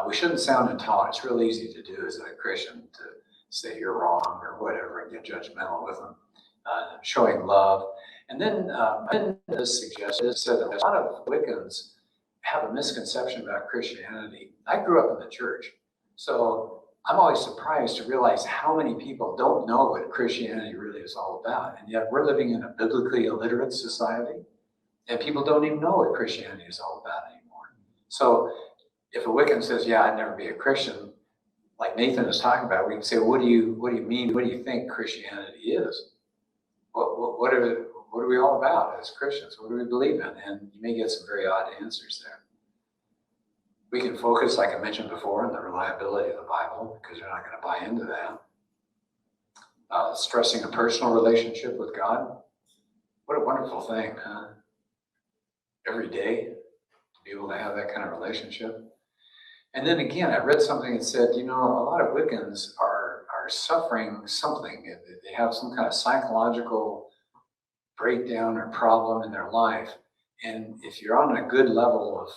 We shouldn't sound intolerant. It's real easy to do as a Christian to say you're wrong or whatever and get judgmental with them. Showing love. And then this suggestion said that a lot of Wiccans have a misconception about Christianity. I grew up in the church, so I'm always surprised to realize how many people don't know what Christianity really is all about. And yet we're living in a biblically illiterate society, and people don't even know what Christianity is all about anymore. So if a Wiccan says, yeah, I'd never be a Christian, like Nathan is talking about, we can say, what do you mean? What do you think Christianity is? What are we all about as Christians? What do we believe in? And you may get some very odd answers there. We can focus, like I mentioned before, on the reliability of the Bible, because they're not going to buy into that. Stressing a personal relationship with God. What a wonderful thing, huh? Every day, to be able to have that kind of relationship. And then again, I read something that said, you know, a lot of Wiccans are suffering something. They have some kind of psychological breakdown or problem in their life. And if you're on a good level of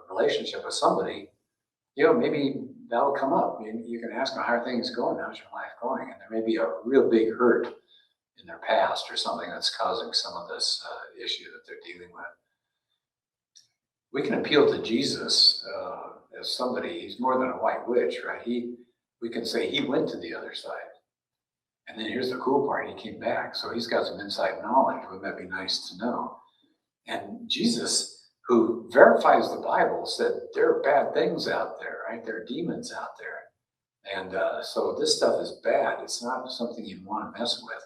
relationship with somebody, you know, maybe that'll come up. You can ask them, how are things going? How's your life going? And there may be a real big hurt in their past or something that's causing some of this issue that they're dealing with. We can appeal to Jesus as somebody. He's more than a white witch, right? We can say he went to the other side. And then here's the cool part, he came back. So he's got some inside knowledge. Wouldn't that be nice to know? And Jesus, who verifies the Bible, said there are bad things out there, right? There are demons out there. And so this stuff is bad. It's not something you want to mess with.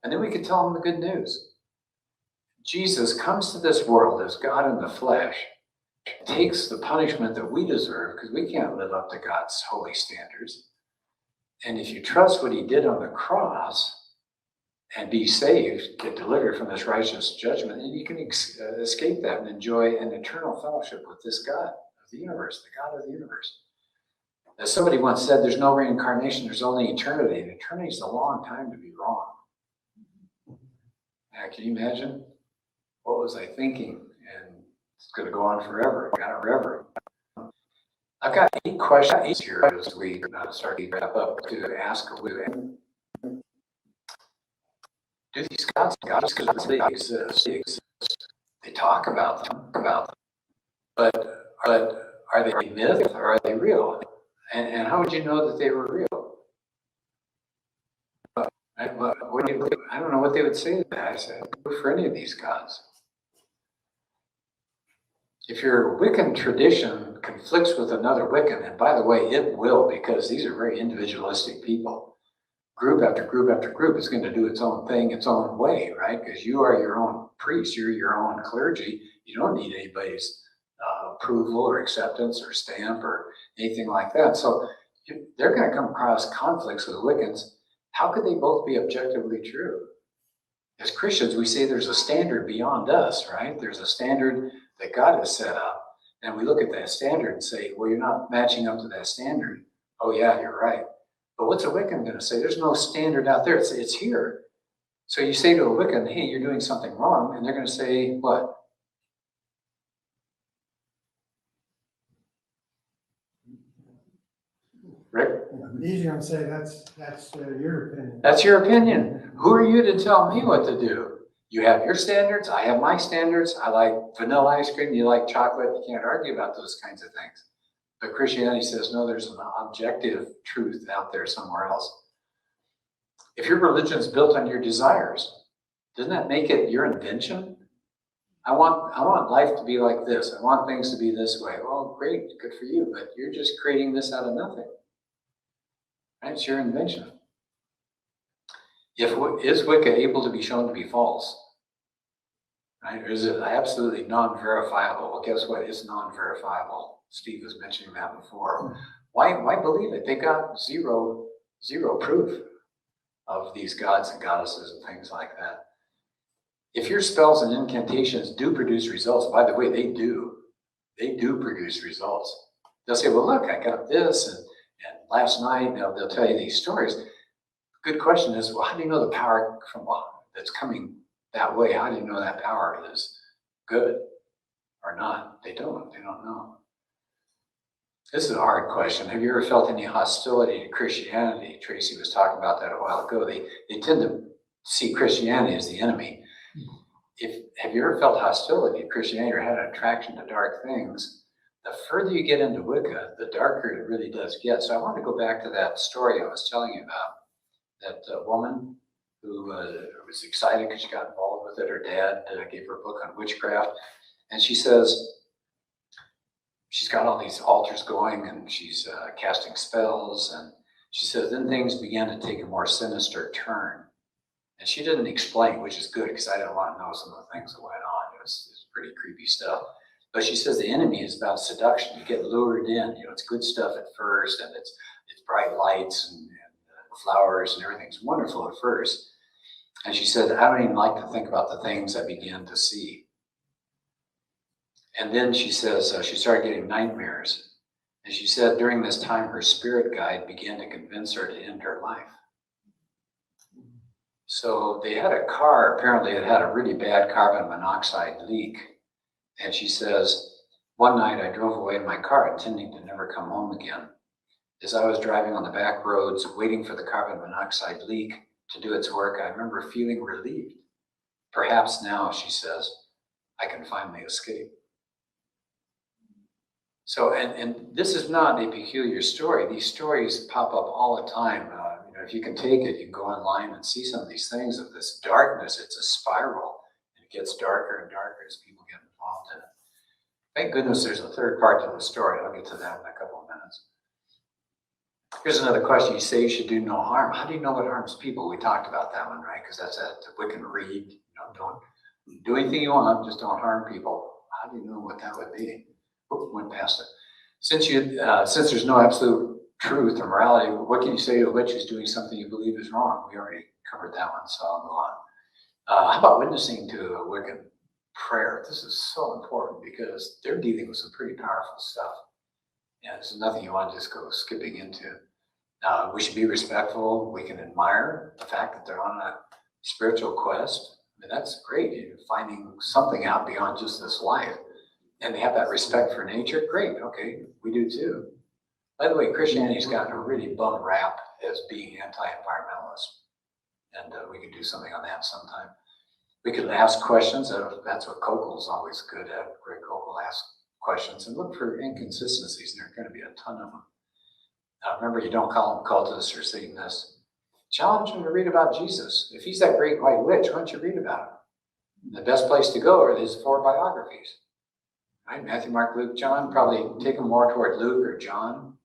And then we can tell them the good news. Jesus comes to this world as God in the flesh, takes the punishment that we deserve because we can't live up to God's holy standards. And if you trust what he did on the cross and be saved, get delivered from this righteous judgment, then you can escape that and enjoy an eternal fellowship with this God of the universe, the God of the universe. As somebody once said, there's no reincarnation, there's only eternity. And eternity is a long time to be wrong. Now, can you imagine? What was I thinking? And it's going to go on forever. Forever. I've got 8 questions here as we start to wrap up to ask. Do these gods because they exist? They talk about them, but are they myth or are they real? And how would you know that they were real? I don't know what they would say to that. I said, for any of these gods. If your Wiccan tradition conflicts with another Wiccan, and by the way, it will, because these are very individualistic people. Group after group after group is going to do its own thing, its own way, right? Because you are your own priest, you're your own clergy. You don't need anybody's approval or acceptance or stamp or anything like that. So they're going to come across conflicts with Wiccans. How could they both be objectively true? As Christians, we say there's a standard beyond us, right? There's a standard that God has set up. And we look at that standard and say, well, you're not matching up to that standard. Oh yeah, you're right. But what's a Wiccan going to say? There's no standard out there. It's here. So you say to a Wiccan, hey, you're doing something wrong. And they're going to say, what? Rick? Easy to say that's your opinion. That's your opinion. Who are you to tell me what to do? You have your standards. I have my standards. I like vanilla ice cream. You like chocolate. You can't argue about those kinds of things. But Christianity says, no, there's an objective truth out there somewhere else. If your religion is built on your desires, doesn't that make it your invention? I want life to be like this. I want things to be this way. Well, great, good for you, but you're just creating this out of nothing. Right? It's your invention. Is Wicca able to be shown to be false? Right? Or is it absolutely non-verifiable? Well, guess what? It's non-verifiable. Steve was mentioning that before. Why believe it? They got zero proof of these gods and goddesses and things like that. If your spells and incantations do produce results, by the way, they do produce results. They'll say, well, look, I got this, and last night, they'll tell you these stories. Good question is, well, how do you know the power that's coming that way? How do you know that power is good or not? They don't know. This is a hard question. Have you ever felt any hostility to Christianity? Tracy was talking about that a while ago. They tend to see Christianity as the enemy. Have you ever felt hostility to Christianity or had an attraction to dark things? The further you get into Wicca, the darker it really does get. So I want to go back to that story I was telling you about. That woman who was excited because she got involved with it. Her dad gave her a book on witchcraft. And she says, she's got all these altars going and she's casting spells. And she says, then things began to take a more sinister turn. And she didn't explain, which is good because I didn't want to know some of the things that went on. It was pretty creepy stuff. But she says the enemy is about seduction. You get lured in. It's good stuff at first, and it's bright lights and flowers and everything's wonderful at first. And she said, I don't even like to think about the things I began to see. And then she says she started getting nightmares. And she said during this time, her spirit guide began to convince her to end her life. So they had a car, apparently it had a really bad carbon monoxide leak. And she says, one night I drove away in my car intending to never come home again. As I was driving on the back roads, waiting for the carbon monoxide leak to do its work, I remember feeling relieved. Perhaps now, she says, I can finally escape. So, and this is not a peculiar story. These stories pop up all the time. If you can take it, you can go online and see some of these things of this darkness. It's a spiral. And it gets darker and darker as people get involved in it. Thank goodness there's a third part to the story. I'll get to that in a couple of minutes. Here's another question. You say you should do no harm. How do you know what harms people? We talked about that one, right? Because that's a Wiccan read. Don't do anything you want, just don't harm people. How do you know what that would be? Oops, went past it. Since there's no absolute truth or morality, what can you say to a witch who's doing something you believe is wrong? We already covered that one, so I'll go on. How about witnessing to a Wiccan prayer? This is so important because they're dealing with some pretty powerful stuff. Yeah, this is nothing you want to just go skipping into. We should be respectful. We can admire the fact that they're on a spiritual quest. I mean, that's great. You're finding something out beyond just this life. And they have that respect for nature. Great. Okay, we do too. By the way, Christianity's gotten a really bum rap as being anti-environmentalist. And we could do something on that sometime. We could ask questions. That's what Kokel's always good at. Greg Kokel asks questions and look for inconsistencies. There are going to be a ton of them. Remember, you don't call them cultists or Satanists. Challenge them to read about Jesus. If he's that great white witch, why don't you read about him? The best place to go are his 4 biographies. Right? Matthew, Mark, Luke, John. Probably take them more toward Luke or John.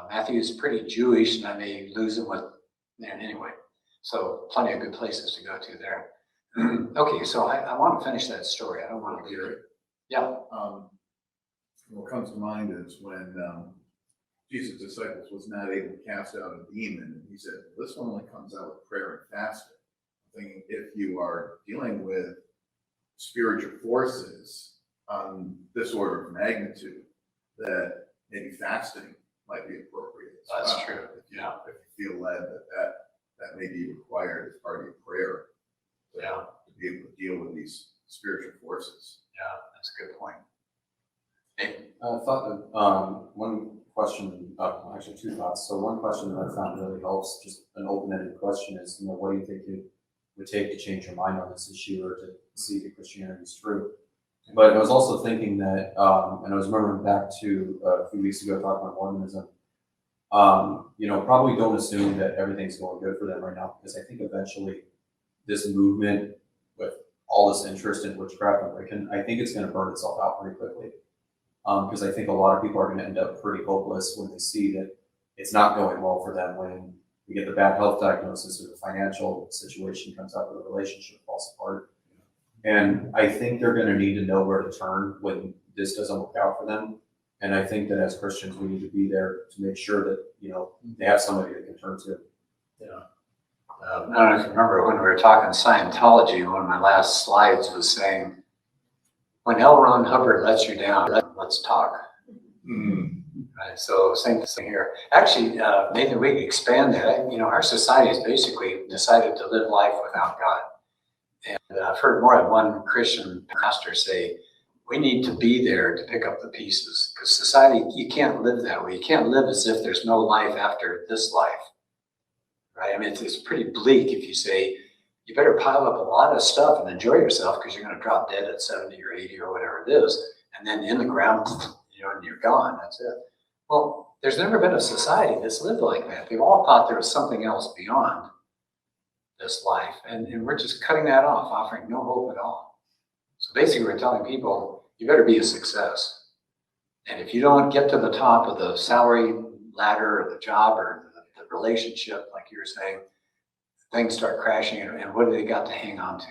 Matthew is pretty Jewish, and I may lose him with anyway. So plenty of good places to go to there. Okay, so I want to finish that story. I don't want to leave it. Yeah. What comes to mind is when Jesus' disciples was not able to cast out a demon, and he said, this one only comes out with prayer and fasting. I'm thinking if you are dealing with spiritual forces on this order of magnitude, that maybe fasting might be appropriate. That's true. If you feel led that may be required as part of your prayer. To be able to deal with these spiritual forces. Yeah, that's a good point. I thought that one question, actually 2 thoughts. So one question that I found really helps, just an open-ended question is, what do you think it would take to change your mind on this issue or to see if Christianity is true? But I was also thinking that, and I was remembering back to a few weeks ago talking about Mormonism, probably don't assume that everything's going good for them right now, because I think eventually this movement with all this interest in witchcraft and Wiccan, I think it's going to burn itself out pretty quickly. Because I think a lot of people are going to end up pretty hopeless when they see that it's not going well for them, when you get the bad health diagnosis or the financial situation comes up or the relationship falls apart. And I think they're going to need to know where to turn when this doesn't work out for them. And I think that as Christians, we need to be there to make sure that, they have somebody they can turn to. Yeah. I don't know if you remember when we were talking Scientology, one of my last slides was saying, when L. Ron Hubbard lets you down, let's talk. Right, so same thing here. Actually, Nathan, we can expand that. Our society has basically decided to live life without God. And I've heard more than one Christian pastor say, we need to be there to pick up the pieces. Because society, you can't live that way. You can't live as if there's no life after this life. Right? I mean, it's pretty bleak if you say, you better pile up a lot of stuff and enjoy yourself because you're going to drop dead at 70 or 80 or whatever it is. And then in the ground, and you're gone. That's it. Well, there's never been a society that's lived like that. They've all thought there was something else beyond this life. And we're just cutting that off, offering no hope at all. So basically, we're telling people, you better be a success. And if you don't get to the top of the salary ladder or the job or the relationship, like you were saying, things start crashing, and what do they got to hang on to?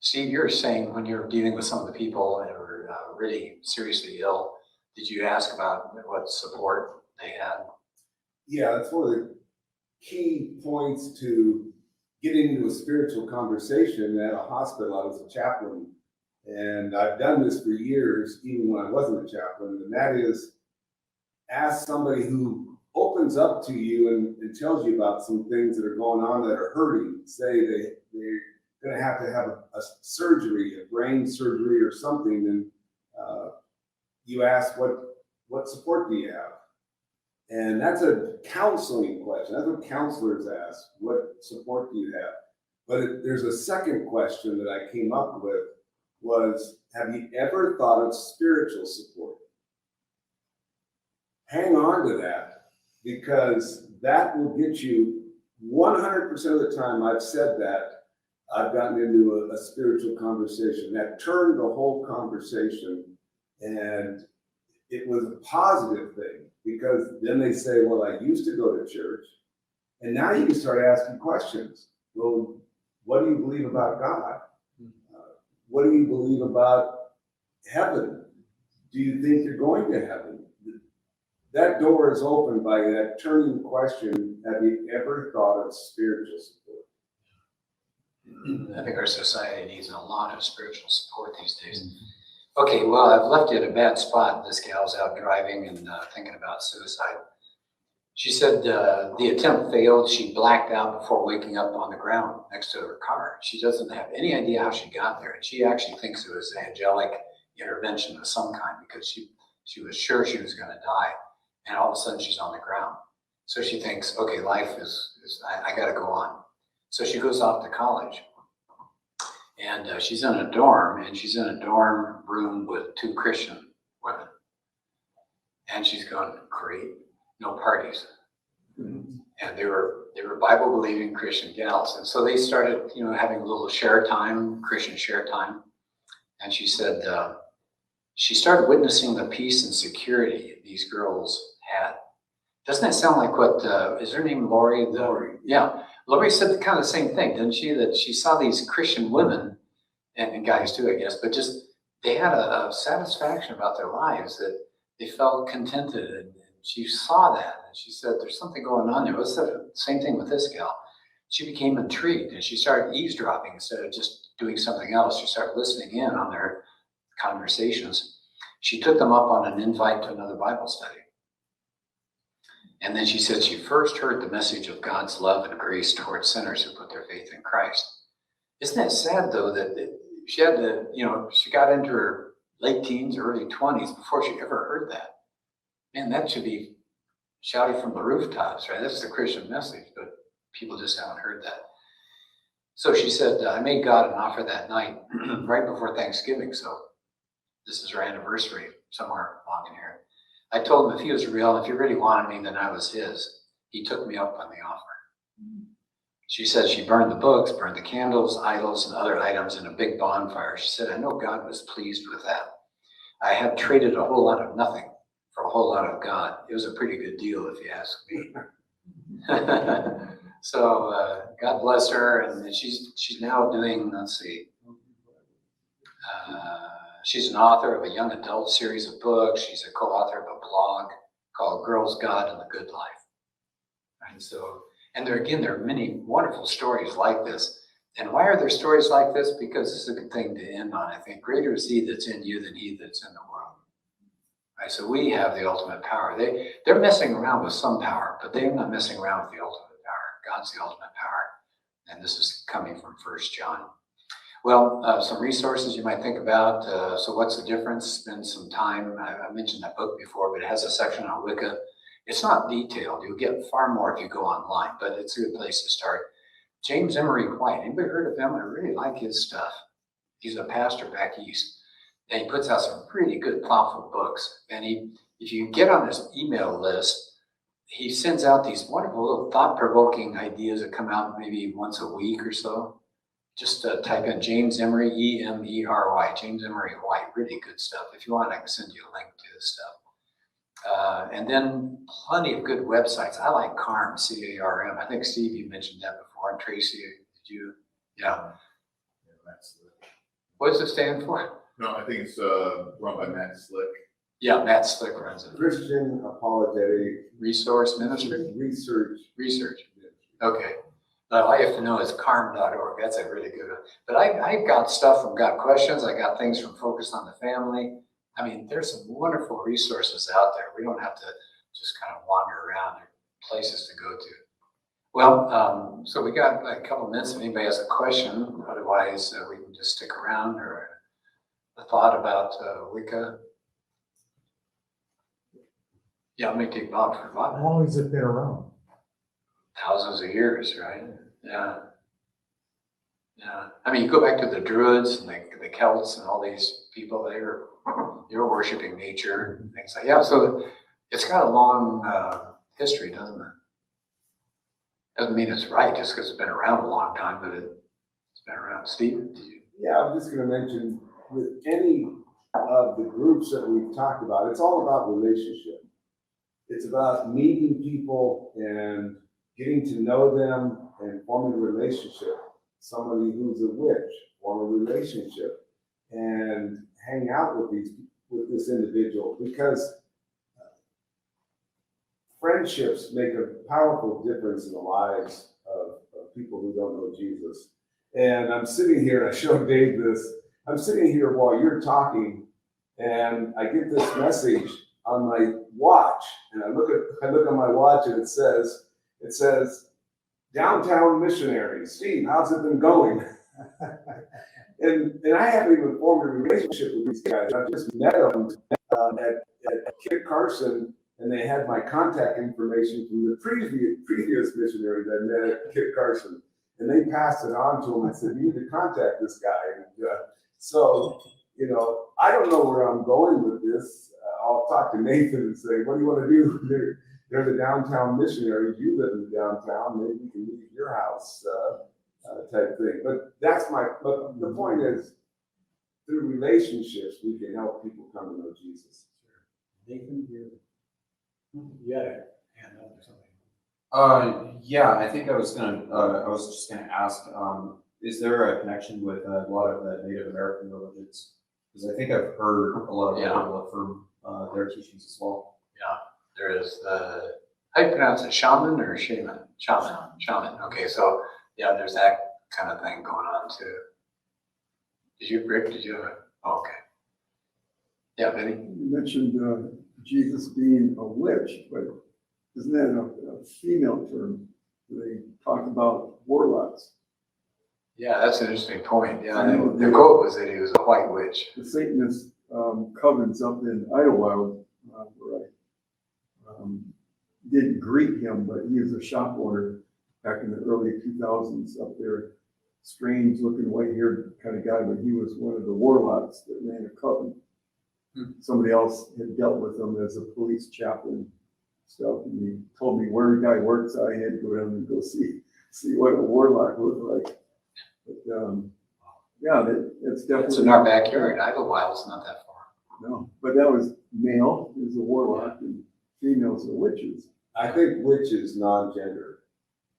Steve, you're saying when you're dealing with some of the people that were really seriously ill, did you ask about what support they had? Yeah, that's one of the key points to getting into a spiritual conversation at a hospital. I was a chaplain, and I've done this for years, even when I wasn't a chaplain, and that is ask somebody who opens up to you and tells you about some things that are going on that are hurting, say they're gonna have to have a surgery, a brain surgery or something, and you ask, what support do you have? And that's a counseling question. That's what counselors ask. What support do you have? But there's a second question that I came up with was, have you ever thought of spiritual support? Hang on to that, because that will get you 100% of the time I've said that, I've gotten into a spiritual conversation that turned the whole conversation, and it was a positive thing, because then they say, well, I used to go to church, and now you can start asking questions. Well, what do you believe about God? What do you believe about heaven? Do you think you're going to heaven? That door is opened by that turning question, have you ever thought of spiritual support? I think our society needs a lot of spiritual support these days. Okay, well, I've left you at a bad spot. This gal's out driving and thinking about suicide. She said the attempt failed. She blacked out before waking up on the ground next to her car. She doesn't have any idea how she got there. And she actually thinks it was angelic intervention of some kind, because she was sure she was going to die. And all of a sudden she's on the ground. So she thinks, okay, life I got to go on. So she goes off to college. And she's in a dorm, and she's in a dorm room with 2 Christian women. And she's going, great, no parties. And they were Bible-believing Christian gals. And so they started, having a little share time, Christian share time. And she said she started witnessing the peace and security these girls had. Doesn't that sound like what, is her name Lori? Lori. Yeah. Lori said kind of the same thing, didn't she? That she saw these Christian women, and guys too, I guess, but just they had a satisfaction about their lives, that they felt contented, and she saw that, and she said, there's something going on there. It was the same thing with this gal. She became intrigued, and she started eavesdropping instead of just doing something else. She started listening in on their conversations. She took them up on an invite to another Bible study. And then she said she first heard the message of God's love and grace towards sinners who put their faith in Christ. Isn't that sad, though, that she had to, she got into her late teens, early 20s before she ever heard that. Man, that should be shouting from the rooftops, right? That's the Christian message, but people just haven't heard that. So she said, I made God an offer that night, right before Thanksgiving, so this is her anniversary, somewhere along in here. I told him if he was real, if he really wanted me, then I was his. He took me up on the offer. She said she burned the books, burned the candles, idols, and other items in a big bonfire. She said, I know God was pleased with that. I have traded a whole lot of nothing for a whole lot of God. It was a pretty good deal, if you ask me. So God bless her, and she's now doing, let's see, she's an author of a young adult series of books. She's a co-author of a blog called Girls, God, and the Good Life. And so, and there are many wonderful stories like this. And why are there stories like this? Because this is a good thing to end on, I think. Greater is he that's in you than he that's in the world. Right? So we have the ultimate power. They're messing around with some power, but they're not messing around with the ultimate power. God's the ultimate power. And this is coming from 1 John. Well, some resources you might think about. So what's the difference? Spend some time. I mentioned that book before, but it has a section on Wicca. It's not detailed. You'll get far more if you go online, but it's a good place to start. James Emery White. Anybody heard of him? I really like his stuff. He's a pastor back east, and he puts out some pretty good, thoughtful books. And if you get on his email list, he sends out these wonderful little thought-provoking ideas that come out maybe once a week or so. Just type in James Emery, E-M-E-R-Y, James Emery White, really good stuff. If you want, I can send you a link to this stuff. And then plenty of good websites. I like CARM, C-A-R-M. I think, Steve, you mentioned that before. And Tracy, did you? Yeah. What does it stand for? No, I think it's run by Matt Slick. Yeah, Matt Slick runs it. Christian Apologetic Resource Ministry? Research. Okay. All you have to know is carm.org. That's a really good one. But I got stuff from Got Questions. I got things from Focus on the Family. I mean, there's some wonderful resources out there. We don't have to just kind of wander around. There are places to go to. Well, so we got like a couple minutes. If anybody has a question, otherwise we can just stick around, or a thought about Wicca. Yeah, I'm gonna take Bob for Bob. How long has it been around? Thousands of years, right? Yeah. Yeah. I mean, you go back to the Druids and the Celts and all these people, they were worshiping nature and things like, yeah, so it's got a long history, doesn't it? Doesn't mean it's right just because it's been around a long time, but it's been around. Steve, did you? Yeah, I'm just gonna mention, with any of the groups that we've talked about, it's all about relationship. It's about meeting people and getting to know them and forming a relationship. Somebody who's a witch, form a relationship and hang out with this individual, because friendships make a powerful difference in the lives of people who don't know Jesus. And I'm sitting here, and I showed Dave this, I'm sitting here while you're talking, and I get this message on my watch, and I look on my watch, and it says, downtown missionaries. Steve, how's it been going? and I haven't even formed a relationship with these guys. I just met them at Kit Carson, and they had my contact information from the previous missionaries I met at Kit Carson. And they passed it on to him and said, you need to contact this guy. And so, you know, I don't know where I'm going with this. I'll talk to Nathan and say, what do you want to do? They're the downtown missionaries. You live in the downtown. Maybe we can meet at your house type thing. But but the point is, through relationships, we can help people come to know Jesus. Nathan, you had a hand up or something. Yeah, I think I was just gonna ask, is there a connection with a lot of the Native American religions? Because I think I've heard a lot of people affirm their teachings as well. Yeah, there is the, how do you pronounce it, shaman or shaman? Shaman. Okay, so yeah, there's that kind of thing going on too. Rick, did you have oh, okay. Yeah, Benny? You mentioned Jesus being a witch, but isn't that a female term? They talk about warlocks. Yeah, that's an interesting point. Yeah, I know. the quote was that he was a white witch. The Satanist covens up in Idlewild, where I didn't greet him, but he was a shop owner back in the early 2000s up there. Strange looking white-haired kind of guy, but he was one of the warlocks that ran a coven. Somebody else had dealt with him as a police chaplain stuff, and he told me where the guy worked, so I had to go down and go see what a warlock looked like. But yeah, it's definitely. It's in our backyard. Idlewild's not that far. No, but that was male is a warlock and females are witches. I think witch is non-gender.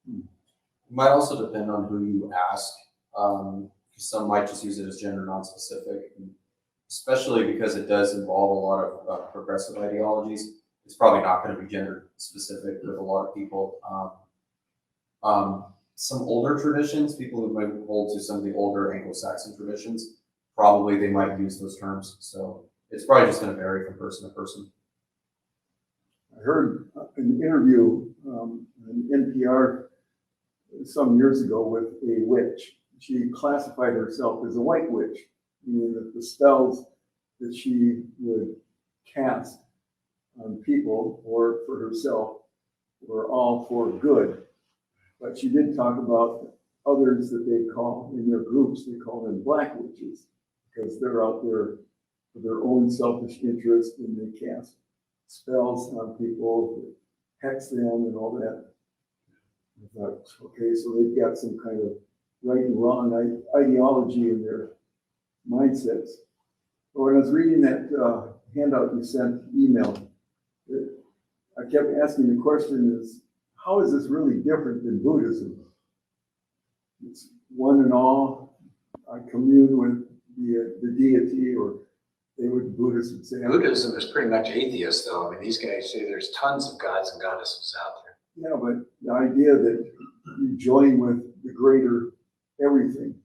It might also depend on who you ask. Some might just use it as gender non-specific, especially because it does involve a lot of progressive ideologies. It's probably not going to be gender specific with a lot of people. Some older traditions, people who might hold to some of the older Anglo-Saxon traditions, probably they might use those terms. So it's probably just going to vary from person to person. I heard an interview on NPR some years ago with a witch. She classified herself as a white witch, meaning that the spells that she would cast on people or for herself were all for good. But she did talk about others that they call, in their groups, they call them black witches, because they're out there for their own selfish interest and they cast spells on people, hex them and all that. I thought, okay, so they've got some kind of right and wrong ideology in their mindsets. But when I was reading that handout you sent, email, I kept asking the question is, how is this really different than Buddhism? It's one and all. I commune with the deity, or Buddhists would say. Buddhism is pretty much atheist, though. I mean, these guys say there's tons of gods and goddesses out there. Yeah, but the idea that you join with the greater everything,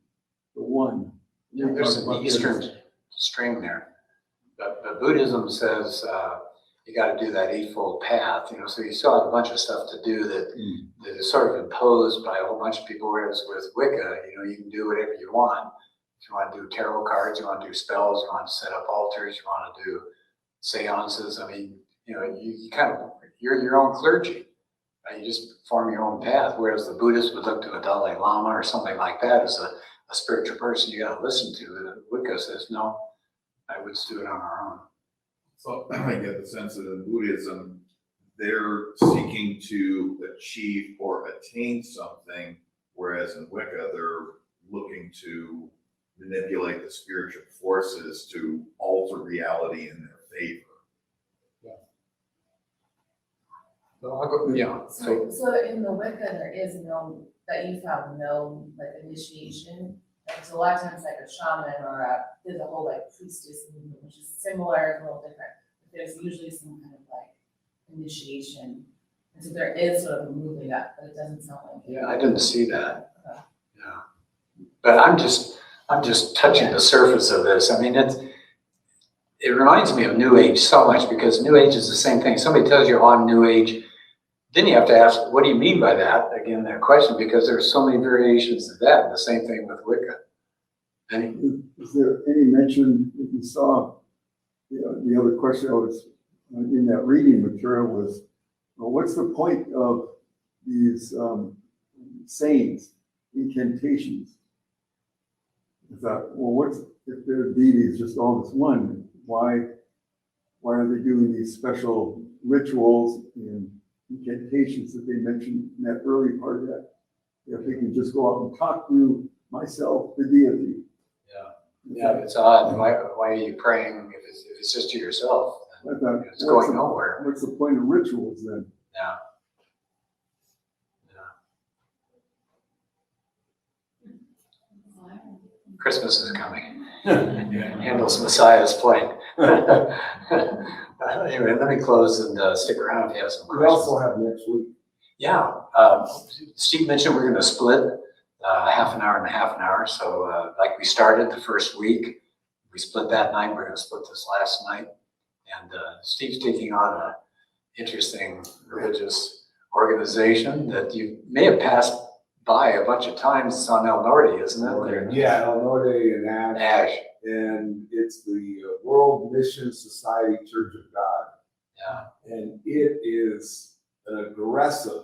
the one. Yeah, there's an Eastern string there. But Buddhism says, you gotta do that eightfold path, you know, so you still have a bunch of stuff to do that is sort of imposed by a whole bunch of people, whereas with Wicca, you know, you can do whatever you want. If you want to do tarot cards, you want to do spells, you want to set up altars, you want to do seances. I mean, you know, you kind of, you're your own clergy. Right? You just form your own path. Whereas the Buddhists would look to a Dalai Lama or something like that as a spiritual person you got to listen to. And Wicca says, no, I would do it on our own. So I get the sense that in Buddhism, they're seeking to achieve or attain something, whereas in Wicca, they're looking to manipulate the spiritual forces to alter reality in their favor. So I'll go, yeah. So in the Wicca, there is no, that you found no like initiation. Like, so a lot of times like a shaman or there's a whole like priestess movement, which is similar, a little different. But there's usually some kind of like initiation. And so there is sort of a moving up, but it doesn't sound like it. Yeah, I didn't see that. Okay. Yeah. But I'm just touching the surface of this. I mean, it reminds me of New Age so much, because New Age is the same thing. Somebody tells you on New Age, then you have to ask, what do you mean by that? Again, that question, because there's so many variations of that. And the same thing with Wicca. And Is there any mention that you saw? The other question I was in that reading material was, well, what's the point of these sayings, incantations? I thought, well, what's if their deity is just all this one? Why are they doing these special rituals and incantations that they mentioned in that early part of that? If they can just go out and talk to myself, the deity. yeah, it's odd. Why are you praying if it's just to yourself? I thought, It's going nowhere. What's the point of rituals then? Yeah. Christmas is coming. Handel's Messiah's playing. Anyway, let me close and stick around if you have some We questions. also have next week. Yeah, Steve mentioned we're going to split half an hour and a half an hour. So like we started the first week, we split that night. We're going to split this last night. And Steve's taking on an interesting religious organization that you may have passed by a bunch of times. It's on El Norte, isn't it? Yeah, El Norte and Ash. Ash. And it's the World Mission Society Church of God. Yeah. And it is an aggressive,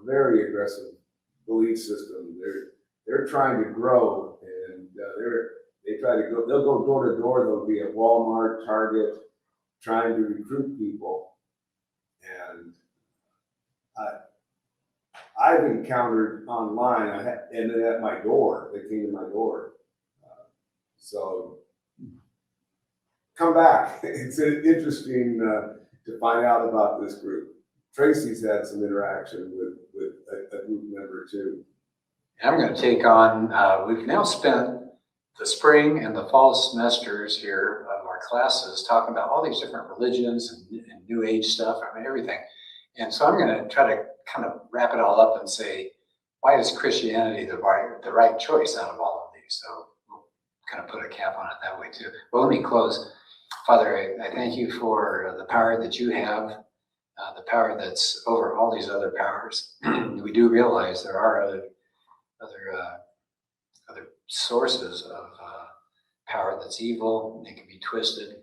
very aggressive belief system. They're trying to grow, and they'll go door to door. They'll be at Walmart, Target, trying to recruit people. And I've encountered online, and then at my door, they came to my door. So come back. It's interesting to find out about this group. Tracy's had some interaction with a group member too. I'm going to take on, we've now spent the spring and the fall semesters here of our classes talking about all these different religions and New Age stuff, I mean, everything. And so I'm going to try to kind of wrap it all up and say, why is Christianity the right choice out of all of these? So we'll kind of put a cap on it that way too. Well, let me close. Father, I thank you for the power that you have, the power that's over all these other powers. We do realize there are other sources of power that's evil. It can be twisted.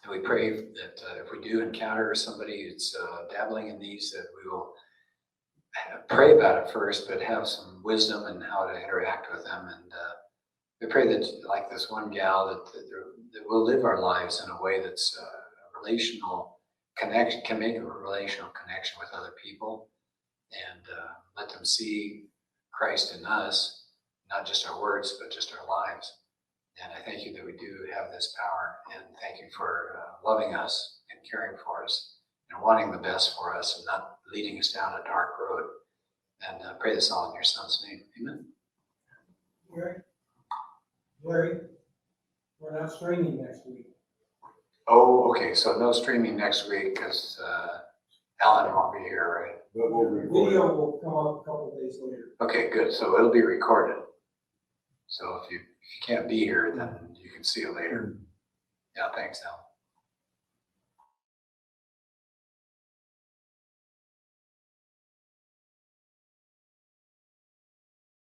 And we pray that if we do encounter somebody who's dabbling in these, that we will pray about it first, but have some wisdom in how to interact with them. And we pray that, like this one gal, that we'll live our lives in a way that's a relational connection, can make a relational connection with other people, and let them see Christ in us, not just our words, but just our lives. And I thank you that we do have this power, and thank you for loving us and caring for us and wanting the best for us and not leading us down a dark road. And pray this all in your son's name. Amen. Larry, we're not streaming next week. Oh, okay. So no streaming next week because Alan won't be here, right? But we'll record it. Video will come up a couple of days later. Okay, good. So it'll be recorded. So if you can't be here, then you can see it later. Yeah, thanks, Alan.